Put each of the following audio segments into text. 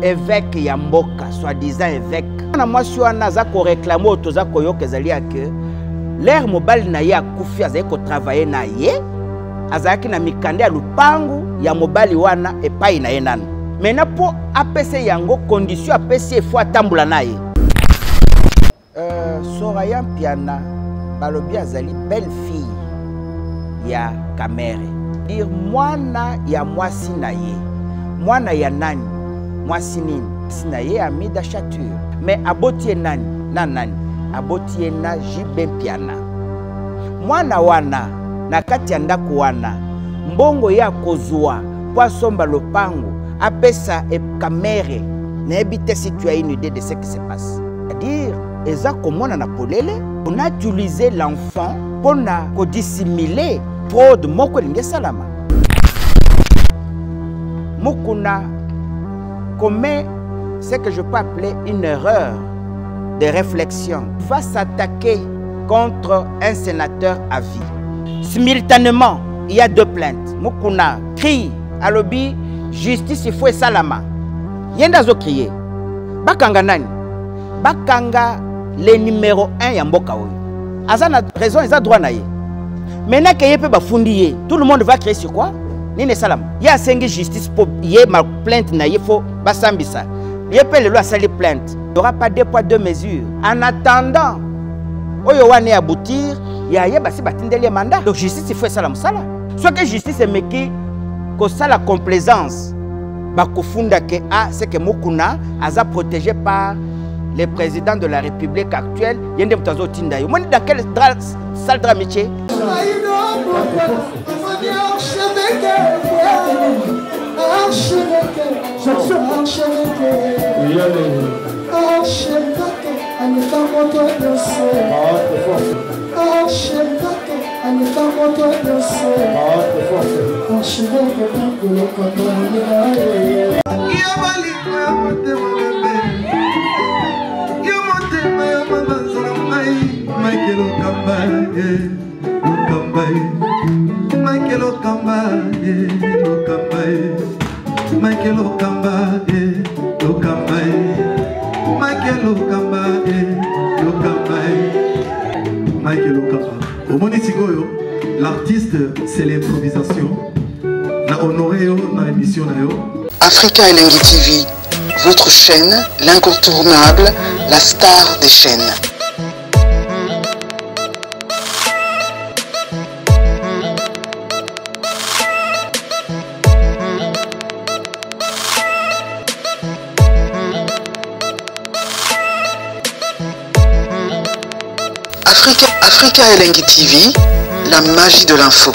évêque ya mboka, soi-disant évêque. Na mwasi wana aza ko réclamer otoza koyoka ezali que l'air mobile na ye akufi azali ko travailler na ye azalaki na mikande ya lupangu ya mobali wana epai na ye nanu. Maintenant po apese yango condition apese efo atambula na ye. Soraya Mpiana balobi azali belle fille ya Kamere. Dire mwana ya mwasi na ye. Mwana ya nani? Mwasi nini? Sina ye Amida Chature. Mais abotie nani? Na nani? Abotie na Jibe Mpiana. Mwana wana na kati ya ndako wana mbongo ya kozwa po asomba lopango apesa Kamere na ebite si tu as une idée de ce qui se passe. C'est-à-dire eza komona na polele on a utilisé l'enfant pour na ko dissimuler fraude moko linge salama. Mukuna commet ce que je peux appeler une erreur de réflexion. Va s'attaquer contre un sénateur à vie. Simultanément, il y a deux plaintes. Mukuna crie à lobby justice il faut salama. Yenda zo crier. Bakanga nani? Bakanga le numéro 1 ya mboka oyo. Azana raison eza droit na ye. Maintenant que yepe bafundi tout le monde va crier sur quoi? Nine salama. Ya sengi justice pour ye ma plainte na ye faut basambisa. Yepe le loi sali plainte. Il n'y aura pas deux poids deux mesures. En attendant oyo wane aboutir ya ye basi batindeli mandat. Donc justice il faut salama sala. Soit que justice meki ko sala complaisance bakofunda ke c'est que Mukuna aza protégé par le président de la République actuelle, Yende Mutazo Tindayo. Moi, dans quel salle de métier? L'artiste, c'est l'improvisation. La honoré dans l'émission. Africa Elengi TV, votre chaîne, l'incontournable, la star des chaînes. Africa Elengi TV, la magie de l'info.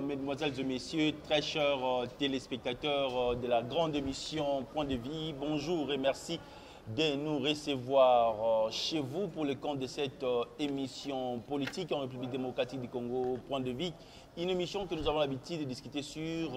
Mesdemoiselles et messieurs, très chers téléspectateurs de la grande émission Point de Vie, bonjour et merci de nous recevoir chez vous pour le compte de cette émission politique en République démocratique du Congo, Point de Vie. Une émission que nous avons l'habitude de discuter sur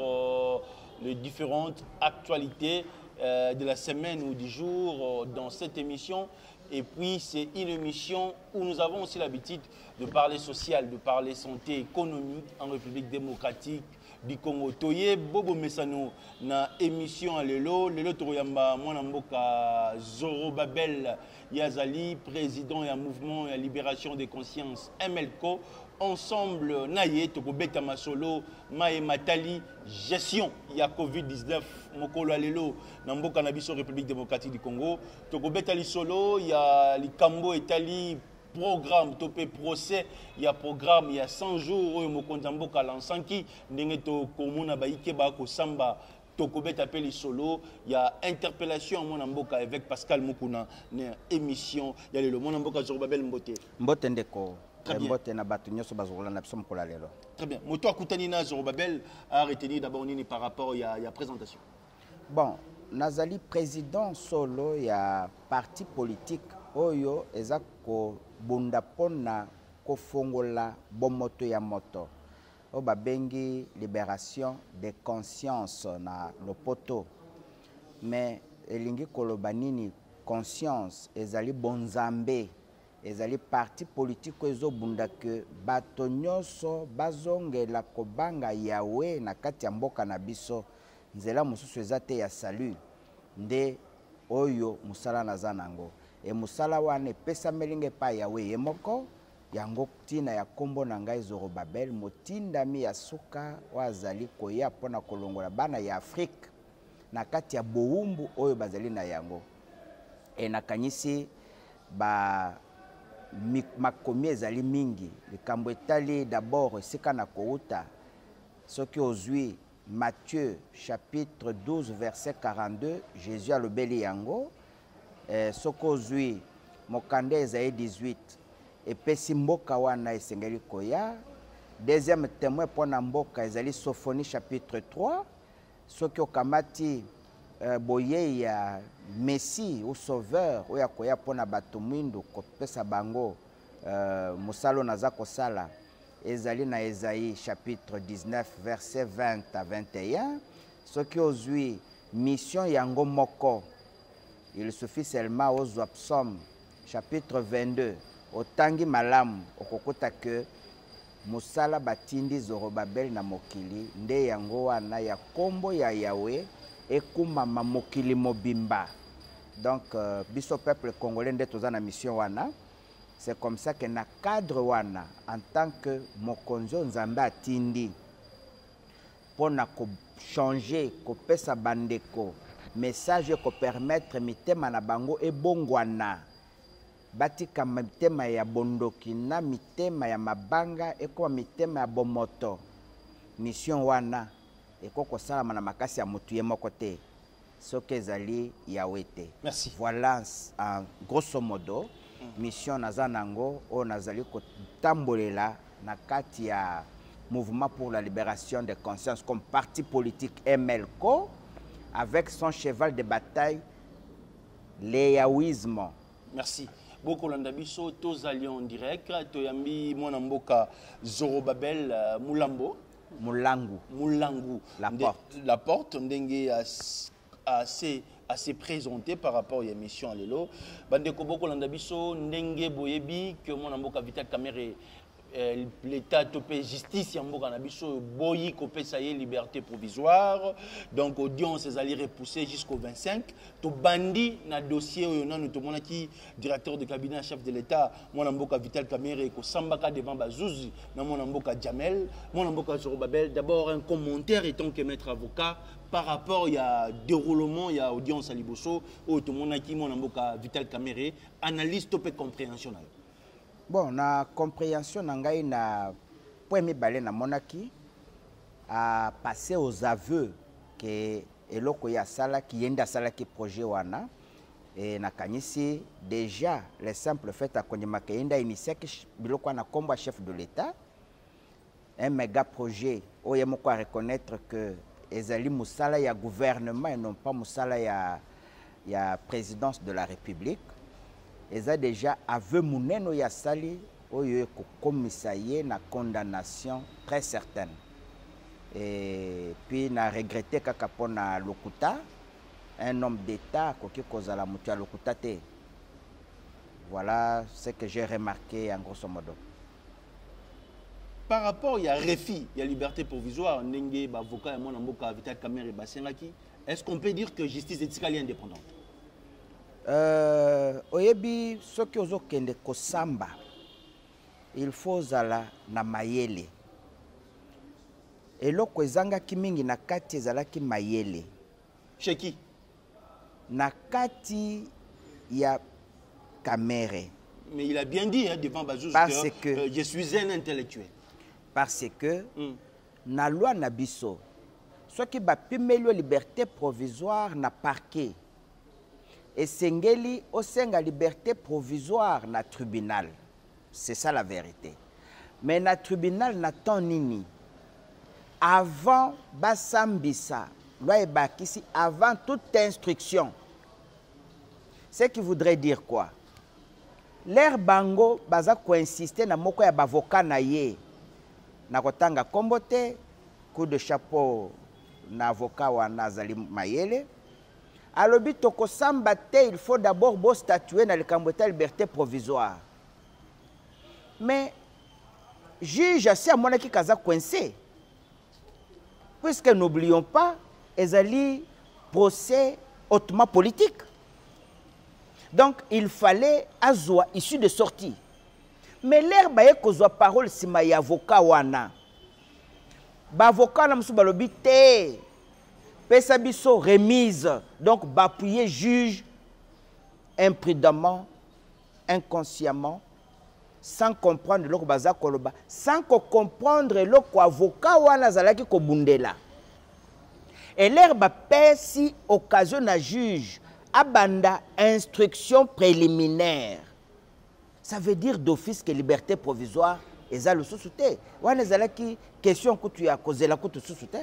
les différentes actualités de la semaine ou du jour dans cette émission. Et puis, c'est une émission où nous avons aussi l'habitude de parler social, de parler santé économique en République démocratique du Congo. Toye Bobo Mesano na émission à Lelo Toroyamba Mwanamboka Zorobabel Yazali, président et un mouvement et libération des consciences MLCO. Ensemble, Naye, Tokobeta Masolo, Mae Matali, gestion, il y a Covid-19, Mokolo Alelo, Namboka Nabiso, République démocratique du Congo. Tokobeta Solo, il y a Likambo Etali, programme, topé procès, il y a programme, il y a 100 jours, Mokonzamboka Lansanki, Nengeto Komuna Baike Bako Samba. Tokobet appelle solo, il y a interpellation à Monamboka avec Pascal Mukuna, émission, il y a le Monamboka Zorobabel Mbote. Mbote ndeko. Très bien. Très bien. Moto Akutanina Zorobabel a retenu d'abord par rapport à la présentation. Bon, Nazali président solo, il y a parti politique, Oyo, Ezako, Bundapona, Kofongola, Bomoto Yamoto. Obabengi libération des consciences na lopoto. Mais elingi kolobanini conscience ezali bonzambe ezali parti politique ezo bunda que bato nyonso bazongela kobanga Yahweh na kati ya mboka na biso nzela mosusu eza te ya salut nde oyo musala naza nango e musala wana epesameli pa Yahweh ye moko yango tina ya kombo na ngai Zorobabel motindami ya suka wazali koya mpona kolongola bana ya Afrique na kati ya bowumbu oyo bazali na yango e nakanyisi makomi ezali mingi likambo etali d'abord esika na kouta soki ozwi Matthieu chapitre 12 verset 42 Jésus alobeli yango soki ozwi mokanda Esaïe 18 epesi mboka wana esengeli koya deuxième témoin mpona mboka ezali Sophonie chapitre 3 soki okamati boye ya Messie ou sauveur oya koya mpona bato mwindu kopesa bango musalo naza kosala ezali na Esaïe chapitre 19 verset 20 à 21 soki ozwi mission yango moko il suffit seulement aux psaume chapitre 22 otangi malamu okokuta que musala batindi Zorobabel na mokili nde yango wana ya kombo ya Yahweh ekumama mokili mobimba. Donc biso peuple congolais nde toza na mission wana. C'est comme ça que na cadre wana en tant que mokonzo nzambe atindi pona ko changer ko pesa bandeko message ko permettre mitema na bango ebongwana batika mitema ya bondoki na mitema ya mabanga eko mitema ya bomoto mission wana eko kosalama na makasi ya mutu ye moko te soki ezali Yahweh te. Merci. Voilà en grosso modo mission naza nango o nazali kotambolela na kati ya mouvement pour la libération des consciences comme parti politique MLCO avec son cheval de bataille le yaouisme. Merci. Beaucoup l'andabiso tous alliés en direct toyambi mwana mboka Zorobabel Mulambo Mulangu la porte ndenge assez présenté par rapport à l'émission Lelo. Bandeko boko landabiso ndenge boyebi que mon amboka Vital Kamerhe l'état topé justice yamboka nabiso boyi kopé ça y est liberté provisoire donc audience allait repousser jusqu'au 25 to bandi na dossier oyo nanu to monaki directeur de cabinet chef de l'état mon amboka Vital Kamerhe ko sambaka devant bazuzi na mon amboka Jamel mon amboka Zorobabel d'abord un commentaire étant que maître avocat par rapport il y a déroulement il y a audience à Liboso ou tout mon aki mon amboka Vital Kamerhe analyse topé compréhension. Bon, na compréhension nangai na point mibale na monaki a passer aux aveux que eloko ya sala qui yenda sala ki projet wana et na kanisi déjà le simple fait à konyema kenda initié que biloko na komba chef de l'état un méga projet oye moko reconnaître que ezali musala ya gouvernement et non pas musala ya présidence de la République. Ils ont déjà aveu muneno ya sali oyo ko commissaire na condamnation très certaine. Et puis na regretté kaka pona lokuta un homme d'état koki kozala mutu ya lokuta te. Voilà ce que j'ai remarqué en grosso modo. Par rapport il y a refi, il y a liberté provisoire ndenge ba avocat ya mona mboka Vital Kamerhe basengaki, est-ce qu'on peut dire que justice est indépendante? Oyebi soki ozokende kosamba il faut zala na mayele eloko ezangaki mingi na kati ezalaki mayele chez qui na kati ya Kamerhe. Mais il a bien dit hein, devant Bazou que je suis un intellectuel parce que na loi na biso soki bapimeli liberté provisoire na parquet et sengeli osenga liberté provisoire na tribunal. C'est ça la vérité. Mais na tribunal n'attend nini. Avant basambisa, loi bakisi avant toute instruction. Ce qui voudrait dire quoi? L'air bango baza ko insister na moko ya bavoka na ye. Na kotanga kombote, coup de chapeau na avocat wa Nazali Mayele. Alors, il faut d'abord statuer dans le Cambodge liberté provisoire. Mais juge assez à mon qui kaza coincé. Puisque n'oublions pas, ezali procès hautement politique. Donc il fallait azwa issue de sortie. Mais l'air baye kozwa parole sima ya avocat wana. Ba avocat na musu balobi te. Pesa biso remise. Donc ba appuyer juge imprudemment, inconsciemment, sans comprendre le baza koloba, sans comprendre le avocat wana zalaki ko bundela. Et l'air ba pesi occasion à juge abanda instruction préliminaire. Ça veut dire d'office que liberté provisoire est à le sous-souté. Wana zalaki question que tu as causé la coup sous-souté.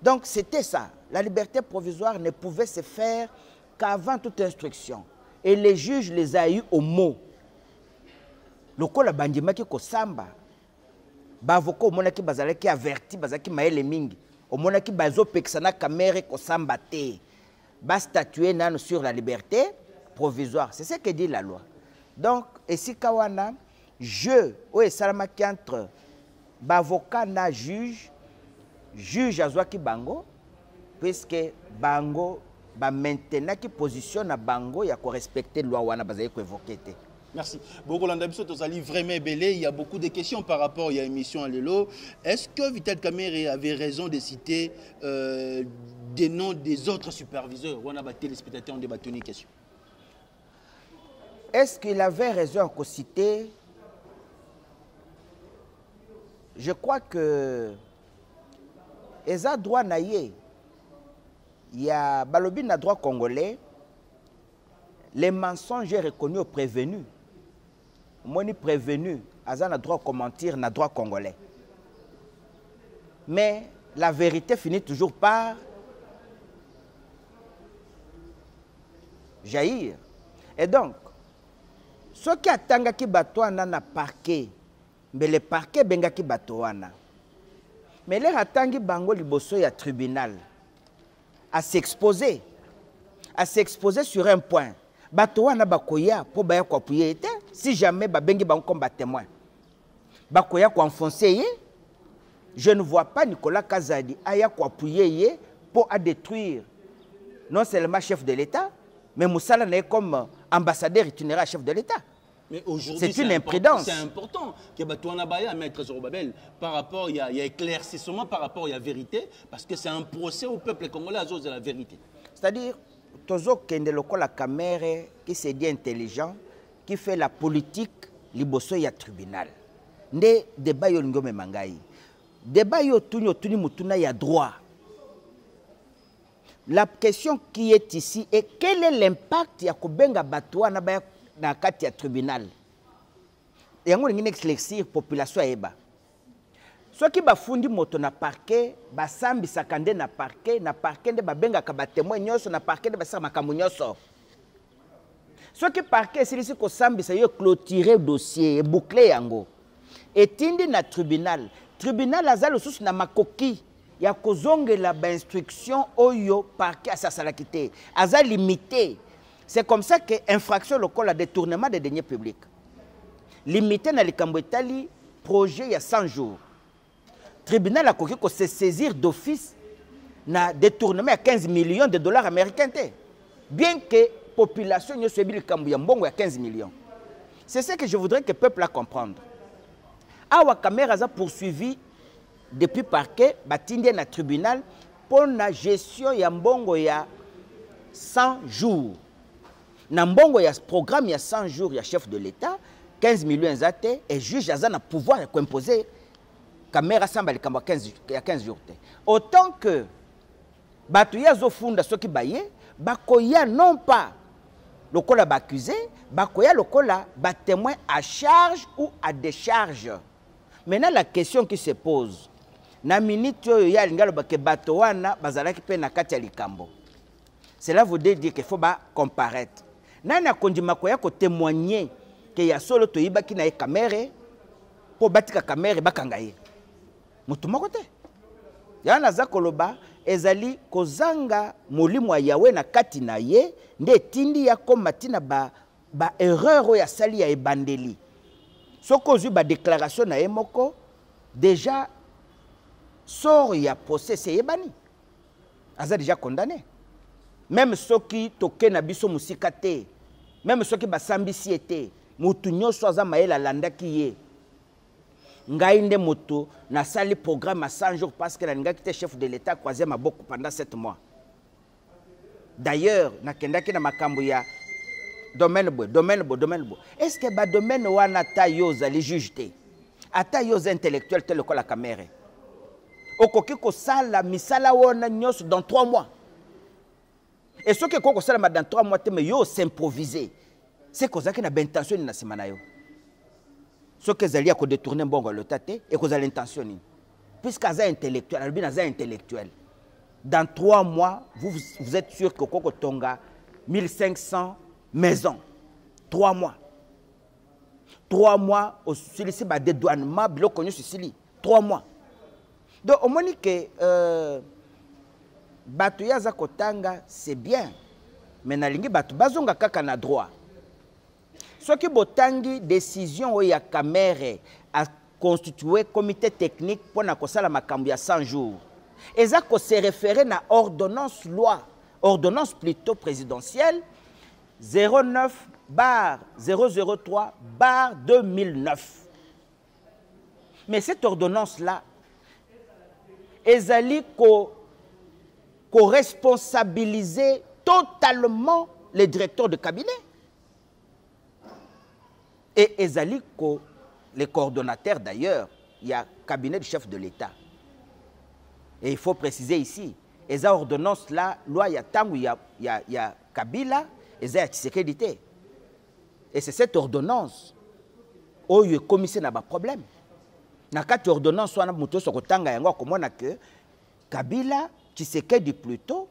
Donc c'était ça. La liberté provisoire ne pouvait se faire qu'avant toute instruction. Et les juges les a eu au mot. Le ko la bandima ki ko samba. Ba avocat mona ki bazala ki averti bazaki maele mingi. O mona ki bazo pexana kamere ko samba te. Ba statuer nan sur la liberté provisoire. C'est ce que dit la loi. Donc ici kawana je o esalama ki entre ba avocat na juge azwaki bango puisque bango ba maintenant qui positionne bango ya ko respecter loi wana bazali ko évoquer té. Merci. Beaucoup d'entre vous vraiment belé. Il y a beaucoup de questions par rapport à l'émission à l'élo. Est-ce que Vital Kamerhe avait raison de citer des noms des autres superviseurs? On a des téléspectateurs qui ont débattu une question. Est-ce qu'il avait raison de citer? Je crois que Eza droit naïe. Il y a Balobi na droit congolais. Les mensonges reconnus au prévenu. Moi, ni prévenu, Eza na droit commentir na droit congolais. Mais la vérité finit toujours par jaillir. Et donc, ceux qui attendent qui batouana na parquet, mais le parquet benga qui batouana. Mais les attendent bango liboso ya tribunal à s'exposer sur un point. Batouana bakoya pour baya ko appuyer si jamais ba bengi bango comme témoin. Bakoya ko enfoncer. Je ne vois pas Nicolas Kazadi aya ko appuyer pour détruire non seulement chef de l'État, mais Moussala n'est comme ambassadeur itinéraire chef de l'État. Mais aujourd'hui, c'est une imprudence. C'est important que Batouana Baya maître Zorobabel par rapport il y a éclaircissement par rapport à la vérité parce que c'est un procès au peuple congolais à cause de la vérité. C'est-à-dire Tozo Kende Lokola Kamerhe qui se dit intelligent qui fait la politique liboso ya tribunal. Nde débat yo ngome mangai. Débat yo tuni mutuna ya droit. La question qui est ici est quel est l'impact ya kobenga Batouana Baya na kati ya tribunal. Yango ngine exlexir population eba. Ceux qui bafundi moto na parquet, basambi sakande na parquet nde babenga ka ba témoin nyoso na parquet de basama makambo nyoso. Ceux qui parquet silisi ko sambi sa yo clôturer dossier boucler yango. Etindi na tribunal. Tribunal azalo susu na makoki ya kozongela ba instruction oyo parquet asasalakité. Aza limité. C'est comme ça que infraction local à détournement des deniers publics. Limité na likambo etali projet il y a 100 jours. Tribunal a koki ko se saisir d'office na détournement à 15 millions de dollars américains. Bien que population n'y soit likambo ya mbongo ya 15 millions. C'est ce que je voudrais que le peuple a comprendre. Awa Kamerhe a poursuivi depuis parquet batindi na tribunal pour la gestion ya mbongo ya 100 jours. Na mbongo ya programme ya 100 jours ya chef de l'État 15 millions zate et juge azana pouvoir imposer Kamerhe samba likambo ya 15 jours. Autant que batuya zo funda soki baye bakoya non pas lokola accusé, bakoya lokola ba témoin à charge ou à décharge. Maintenant la question qui se pose na minute oyo ya lingalo bake bato wana bazalaki pe na kati ya likambo. Cela veut dire qu'il faut comparaître. Nana kondima koya ko témoigner que ya solo to yibaki na Kamerhe po batika Kamerhe bakanga ye. Mutu moko te. Yana za koloba ezali kozanga molimo ya Yawe na kati na ye nde tindi ya komatina ba ba erreur oyo asali ya ebandeli soko ozwi ba déclaration na ye moko déjà sort ya procès eyebani aza déjà condamné même soki toke na biso musika te même soki basambisi ete mutu nyonso aza mayele alandaki ye ngai nde moto nasali programme à 100 jours parce que nalingaki te chef de l'état croisé maboko pendant 7 mois. D'ailleurs nakendaki na makambo ya domaine bo. Est-ce que ba domaine wana ta yo zali juge te ata yo intellectuel tel ko la caméra okoki ko sala misala wona nyonso dans 3 mois et ce que ko sala dans 3 mois te mais yo s'improviser c'est cause que na intention na semana yo ce que zali a ko détourner mbongo le tate et cause l'intention puisque aza intellectuel albi aza intellectuel dans 3 mois vous êtes sûr que koko tonga 1500 maisons 3 mois 3 mois au Sicile ba dédouanement bilo connu Sicile 3 mois donc au moins que batu ya za kotanga c'est bien mais na lingi batu bazonga kaka na droit ce qui botangi décision ya Camere a constitué comité technique pour na kosala makambo ya 100 jours et ça ko se référer na ordonnance plutôt présidentielle 09/003/2009. Mais cette ordonnance-là, ezali co-responsabiliser totalement les directeurs de cabinet. Et ezali les coordonnateurs d'ailleurs, il y a cabinet du chef de l'État. Et il faut préciser ici, et cette ordonnance-là, loi ya tangu ya Kabila, et ça sécurité. Et c'est cette ordonnance où il est commissaire n'a pas de problème. Dans cette ordonnance, soit muto sokotanga yango komona que Kabila, Tshisekedi plutôt,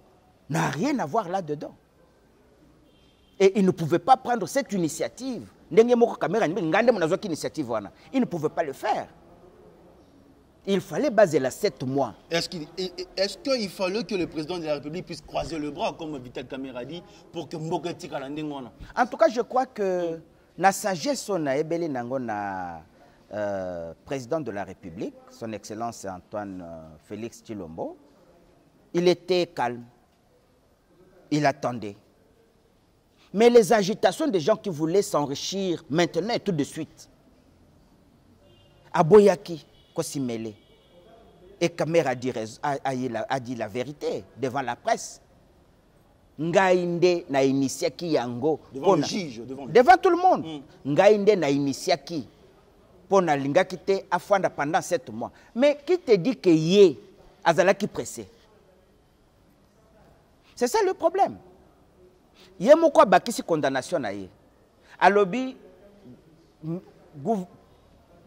n'a rien à voir là-dedans. Et il ne pouvait pas prendre cette initiative. Il ne pouvait pas le faire. Il fallait baser là 7 mois. Est-ce qu'il fallait que le président de la République puisse croiser le bras, comme Vital Kamerhe dit, pour que Mboketi Kalandengona? En tout cas, je crois que la sagesse na ebele nango na président de la République, son Excellence Antoine Félix Tshilombo, il était calme. Il attendait. Mais les agitations des gens qui voulaient s'enrichir maintenant et tout de suite, Aboyaki, Kosimele, et Kamerhe a dit la vérité devant la presse. Ngaïnde na initiaki yango devant le juge, devant tout le monde. Ngaïnde na initiaki pona lingaki te afanda pendant 7 mois. Mais qui te dit que yé azalaki pressé? C'est ça le problème. Yé moko bakisi condamnation na yé. Alobi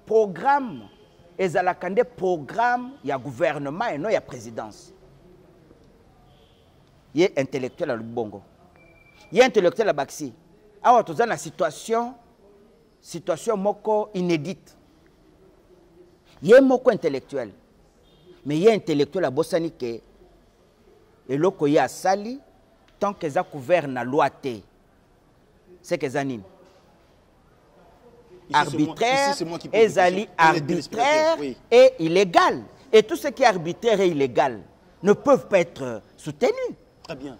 programme ezalakande programme ya gouvernement et non ya présidence. Il est intellectuel à Lubongo. Il est intellectuel à Baxi. Alors, tu as une situation moko inédite. Il est moko intellectuel. Mais il est intellectuel à Bossani que et loko ya sali tant que ça couvert na loi té. C'est que zanine. Arbitraire, ezali arbitraire et illégal. Et tout ce qui est arbitraire et illégal ne peuvent pas être soutenus. Très bien.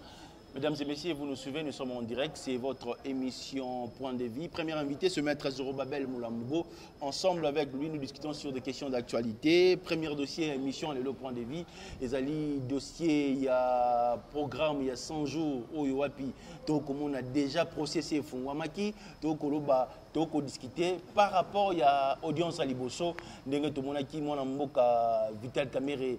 Mesdames et messieurs, vous nous suivez, nous sommes en direct. C'est votre émission Point de Vie. Premier invité, ce maître Zorobabel Moulambo. Ensemble avec lui, nous discutons sur des questions d'actualité. Premier dossier, émission, le Point de Vie. Les alliés, dossier, il y a programme, il y a 100 jours. Oyoapi, donc on a déjà processé Fungwamaki. Donc on a discuté par rapport à l'audience à Liboso. Ndenge to monaki mona mboka Vital Kamerhe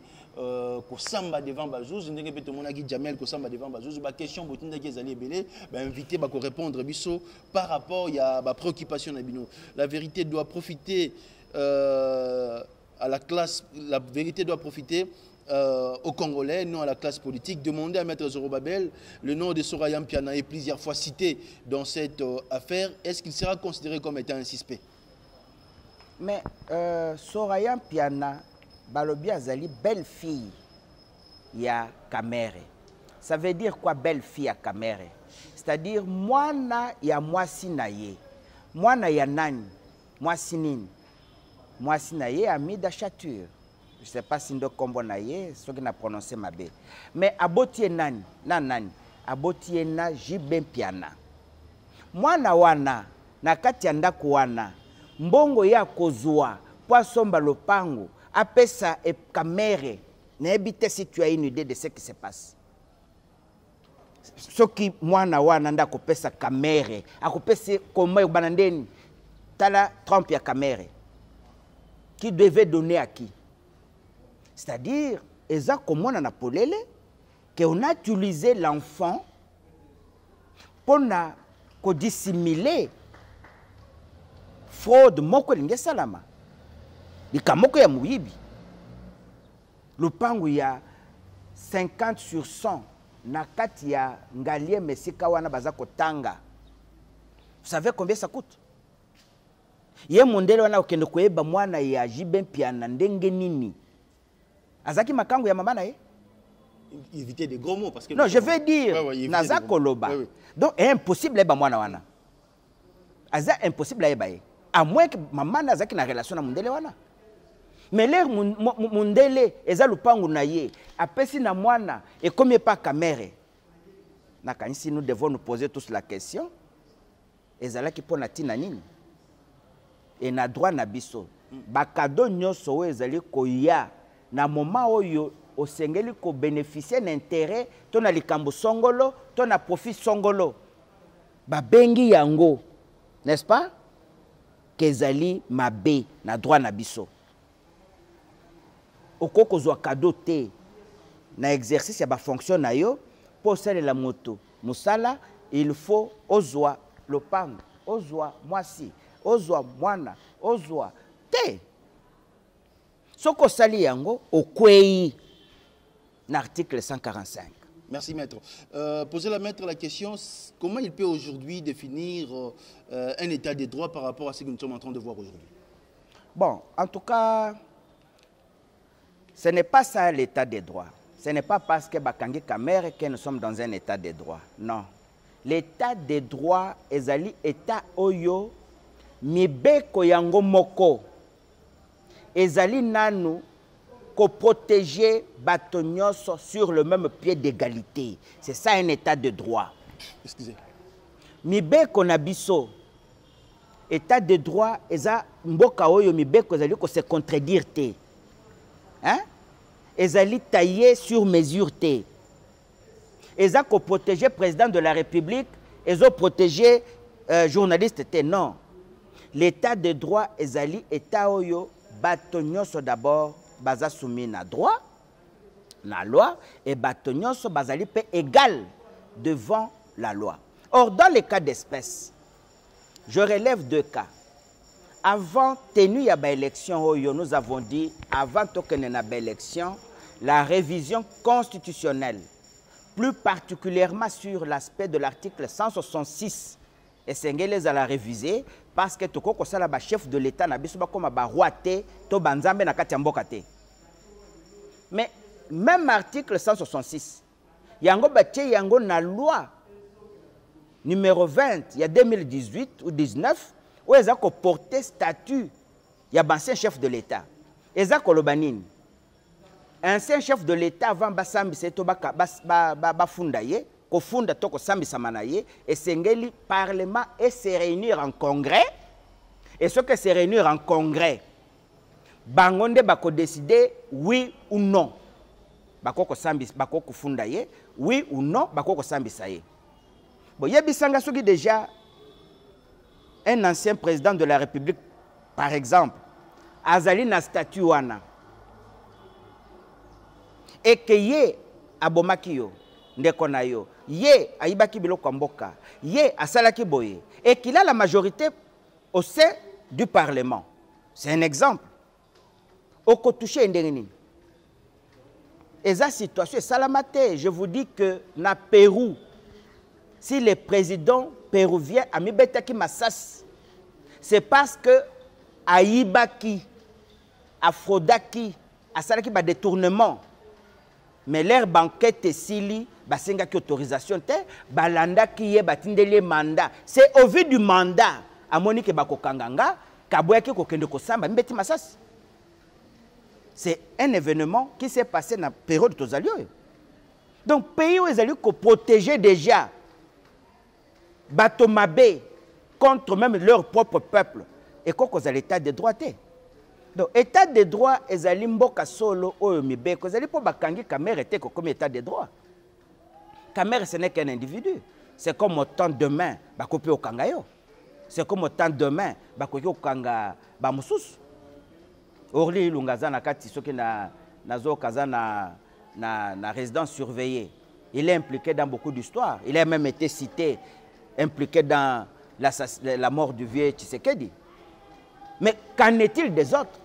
kosamba devant Bazouz. Ndenge to monaki Jamel kosamba devant Bazouz. Ba question botinda ki ezali ebele, ba invité ba ko répondre biso par rapport à ba préoccupation na bino. La vérité doit profiter à la classe, la vérité doit profiter aux Congolais, non à la classe politique. Demandez à Maître Zorobabel, le nom de Soraya Mpiana est plusieurs fois cité dans cette affaire. Est-ce qu'il sera considéré comme étant un suspect? Mais Soraya Mpiana, balobi azali belle fille, ya Kamerhe. Ça veut dire quoi, belle fille à Kamere? C'est-à-dire, moi, ya mwasi na ye. Moi, ya nani? Mwasi nini? Mwasi na ye, ami d'achature. Je ne sais pas si ndo kombo na ye, ce qui n'a prononcé ma bé. Mais abotie nani? Nani? Abotie na Jiben Piana. Mwana wana, na kati ya ndako wana, mbongo ya kozua, poisomba lopango, apesa e Kamere. N'habite si tu as une idée de ce qui se passe. Ce qui mwana wana nda kopesa Kamere, akopesa comment banandeni tala Trump ya Kamere. Qui devait donner à qui? C'est-à-dire, eza comme on a polele, qu'on a utilisé l'enfant pour dissimuler fraude moko linge salama. Bikamoko ya muyibi. Le pangu ya 50 sur 100 na kati ya ngalie mesika wana bazako tanga. Vous savez combien ça coûte? Ye mondele wana okende koyeba mwana ya Jiben Piana ndenge nini. Azaki makangu ya mama na ye? Éviter des gros mots parce que... Non, je veux dire, naza koloba. Donc, c'est impossible eba mwana wana. Aza impossible eba ye. À moins que maman nazaki na relation na mondele wana. Mais l'air mundele eza lupangu na ye apesi na mwana et comme pas Kamere. Na kanisi nous devons nous poser tous la question. Ezala ki pona tina nini? Et na droit na biso. Ba cadeau nyonso o ezali koya na moment oyo osengeli ko bénéficier d'intérêt to na likambo songolo, to na profit songolo. Ba bengi yango. N'est-ce pas? Kezali mabe na droit na biso. Okoko zwa cadeau te na exercice ya ba fonction na yo pour celle la moto musala il faut ozwa lopango ozwa mwasi ozwa mwana ozwa te soko sali yango okwei na article 145. Merci maître. Posez la maître la question, comment il peut aujourd'hui définir un état de droit par rapport à ce que nous sommes en train de voir aujourd'hui? Bon, en tout cas, ce n'est pas ça l'état des droits. Ce n'est pas parce que Bakangi Kamere que nous sommes dans un état de droit. Non. L'état des droits est un état oyo mibeko yango moko. Ezali nanu ko protéger batonyos sur le même pied d'égalité. C'est ça un état de droit. Excusez. Mibeko na biso. État de droit eza mboka oyo mibeko ezali ko se contredire te. Hein? Ezali taillé sur mesure te. Eza ko protéger président de la République, ezo protéger journaliste te. Non. L'état de droit ezali état oyo batonyos d'abord baza soumis na droit, na loi, et batonyos bazali pe égal devant la loi. Or dans les cas d'espèce, je relève deux cas. Avant tenue ya ba élection oyo, nous avons dit avant tokene na ba élection, la révision constitutionnelle, plus particulièrement sur l'aspect de l'article 166, et Sengelez à la réviser parce que toko kosala ba chef de l'État na biso ba koma ba roi te to banzambe na kati ya mboka te. Mais même article 166, yango batie yango na loi numéro 20, il y a 2018 ou 19, où ils ont porté statut, il y a ancien chef de l'État. Ils ont kolobanine. Ancien chef de l'État avant basambi seto ba fundaye, ko funda to ko sambi samanaye, et sengeli parlement et se réunir en congrès. Et ce que se réunir en congrès, bangonde bako décider oui ou non. Bako ko sambi bako ko fundaye, oui ou non bako ko sambi saye. Bon, yebisanga soki déjà un ancien président de la République, par exemple, azali na statut wana. Et que ye abomaki yo, ndeko na yo, ye aibaki biloko mboka, ye asalaki boye, et qu'il a la majorité au sein du Parlement. C'est un exemple. Oko touché ndengeni. Et sa situation est salamate. Je vous dis que na Pérou, si le président péruvien a mis Betaki Massas, c'est parce que Aïbaki, Afrodaki, Asalaki ba détournement. Mais leur banquette est sili, basenga ki autorisation te, balanda ki ye batindeli mandat. C'est au vu du mandat, amoni ke bakokanganga, kaboya ki kokende kosamba, mbeti masasi. C'est un événement qui s'est passé dans la période de Tozalio. Donc, pays où ils allaient protéger déjà Batomabé contre même leur propre peuple. Et quoi qu'ils allaient l'état de droit. Donc, état de droit, ils allaient mboka solo ou mibé. Ils allaient pas bakangi Kamere était comme état de droit. Kamere, ce n'est qu'un individu. C'est comme autant de mains, bakopi au kangayo. C'est comme autant de mains, bakopi au kanga bamoussous. Orly Lungaza na kati soki na nazo kaza na résidence surveillée. Il est impliqué dans beaucoup d'histoires. Il a même été cité, impliqué dans la mort du vieux Tshisekedi. Mais qu'en est-il des autres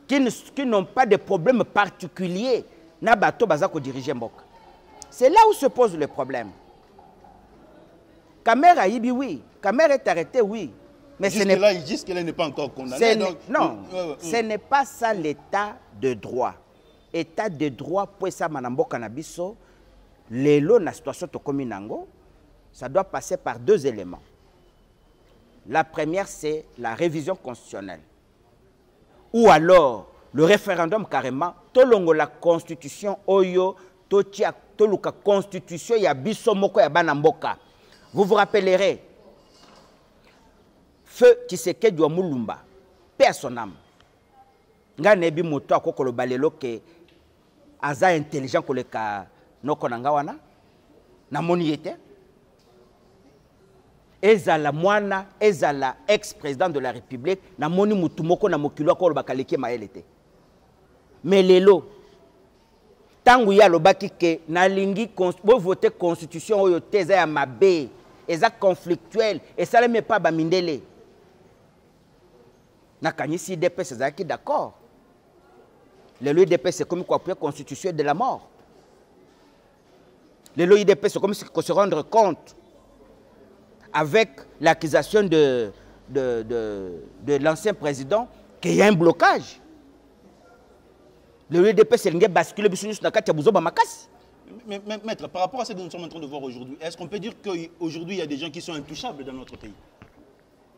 qui n'ont pas de problèmes particuliers na bato bazako diriger Mboka? C'est là où se pose le problème. Kamere a yibi, oui. Kamere est arrêté, oui. Mais jusque-là, il n'est pas encore condamné. Non, ce n'est pas ça l'état de droit. État de droit, pour ça, Manambo Kanabiso, les lots, la situation de Kominango, ça doit passer par deux éléments. La première, c'est la révision constitutionnelle. Ou alors, le référendum carrément, tolongo la constitution, oyo, totia, toluka constitution, ya biso moko ya banamboka. Vous vous rappellerez, Feu Tshisekedi wa Mulumba, paix à son âme. Nga nebi moto akoko lo balelo ke aza intelligent koleka noko nanga wana na moni yete. Ezala mwana, ezala ex-président de la République, na moni mutu moko na mokilo akolo bakaleki maelete. Mais lelo tangu ya lobaki ke na lingi bo voter constitution oyo teza ya mabe, eza conflictuel et ça ne met pas bamindele. Nakanyisi IDP, c'est qui d'accord. Le IDP, c'est comme quoi la constitution de la mort. Le IDP, c'est comme si on se rendre compte avec l'accusation de l'ancien président qu'il y a un blocage. Le IDP, c'est le basculer sur mais maître, par rapport à ce que nous sommes en train de voir aujourd'hui, est-ce qu'on peut dire qu'aujourd'hui, il y a des gens qui sont intouchables dans notre pays?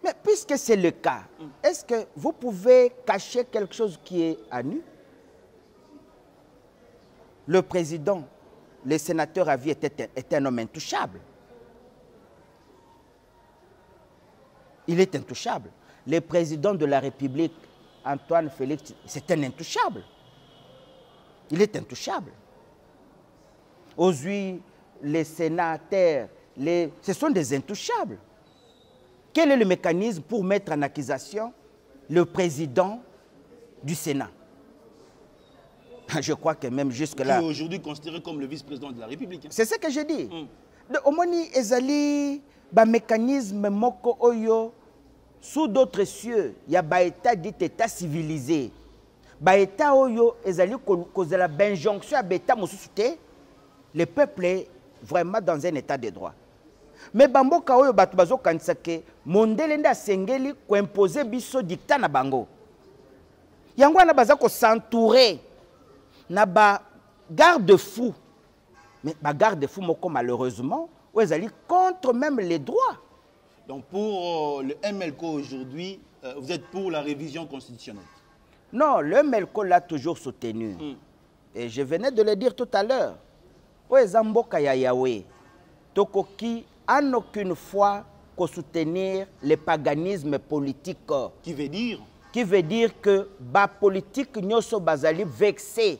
Mais puisque c'est le cas, est-ce que vous pouvez cacher quelque chose qui est à nu? Le président, le sénateur à vie était un homme intouchable. Il est intouchable. Le président de la République, Antoine Félix, c'est un intouchable. Il est intouchable. Aujourd'hui, les sénateurs, ce sont des intouchables. Quel est le mécanisme pour mettre en accusation le président du Sénat? Je crois que même jusque-là... Qui est aujourd'hui considéré comme le vice-président de la République. Hein? C'est ce que je dis. Au moins, il y a un mécanisme moko oyo sous d'autres cieux. Il y a un état dit état civilisé. Un état oyo ezali cause de la benjonction à l'état mosusute. Le peuple est vraiment dans un état de droit. Mais bamboka oyo batu bazo kanisa ke mondele nda sengeli ko imposer biso dictat na bango. Yango na baza ko s'entourer na ba garde-fou. Mais ba garde-fou moko malheureusement ou ezali contre même les droits. Donc pour le MLCO aujourd'hui, vous êtes pour la révision constitutionnelle? Non, le MLCO l'a toujours soutenu. Et je venais de le dire tout à l'heure. Oezamboka ya Yahweh. Tokoki en aucune fois qu'on soutenir le paganisme politique. Qui veut dire? Qui veut dire que la politique nyoso bazali vexé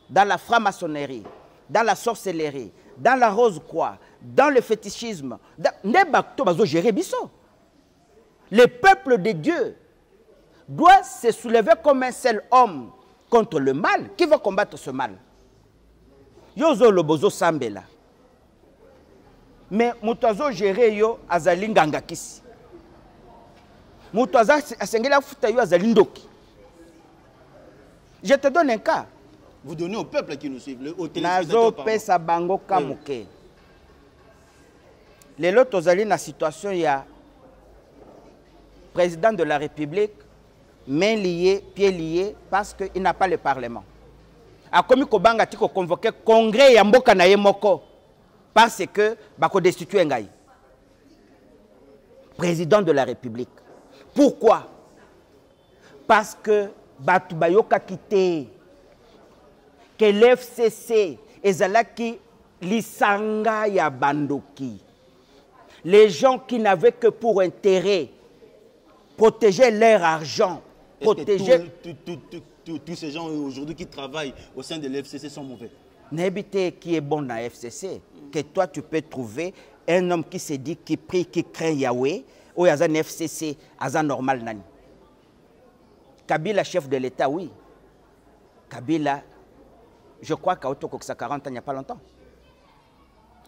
dans la franc-maçonnerie, dans la sorcellerie, dans la rose-croix, dans le fétichisme. Le peuple de Dieu doit se soulever comme un seul homme contre le mal. Qui va combattre ce mal? Yozo lobozo sambela. Mais moutazo géré yo azali nganga kisi. Moutazo asengela futa yo azali ndoki. Je te donne un cas. Vous donnez au peuple qui nous suit, au Nazo pesa bango kamuke. Lelo tozali na situation ya président de la République, main liée, pied lié, parce qu'il n'a pas le Parlement. a commis kobanga tiko convoqué congrès ya mboka na ye moko parce que bako destituer ngai président de la République. Pourquoi? Parce que batu bayoka quitté que l'FCC ezalaki lisanga ya bandoki. Les gens qui n'avaient que pour intérêt protéger leur argent, protéger... Tous ces gens aujourd'hui qui travaillent au sein de l'FCC sont mauvais. N'habitez qui est bon dans l'FCC, que toi tu peux trouver un homme qui se dit, qui prie, qui craint Yahweh, ou il y a un FCC, un normal nani. Kabila, chef de l'État, oui. Kabila, je crois qu'à Otokoksa 40 ans, il n'y a pas longtemps.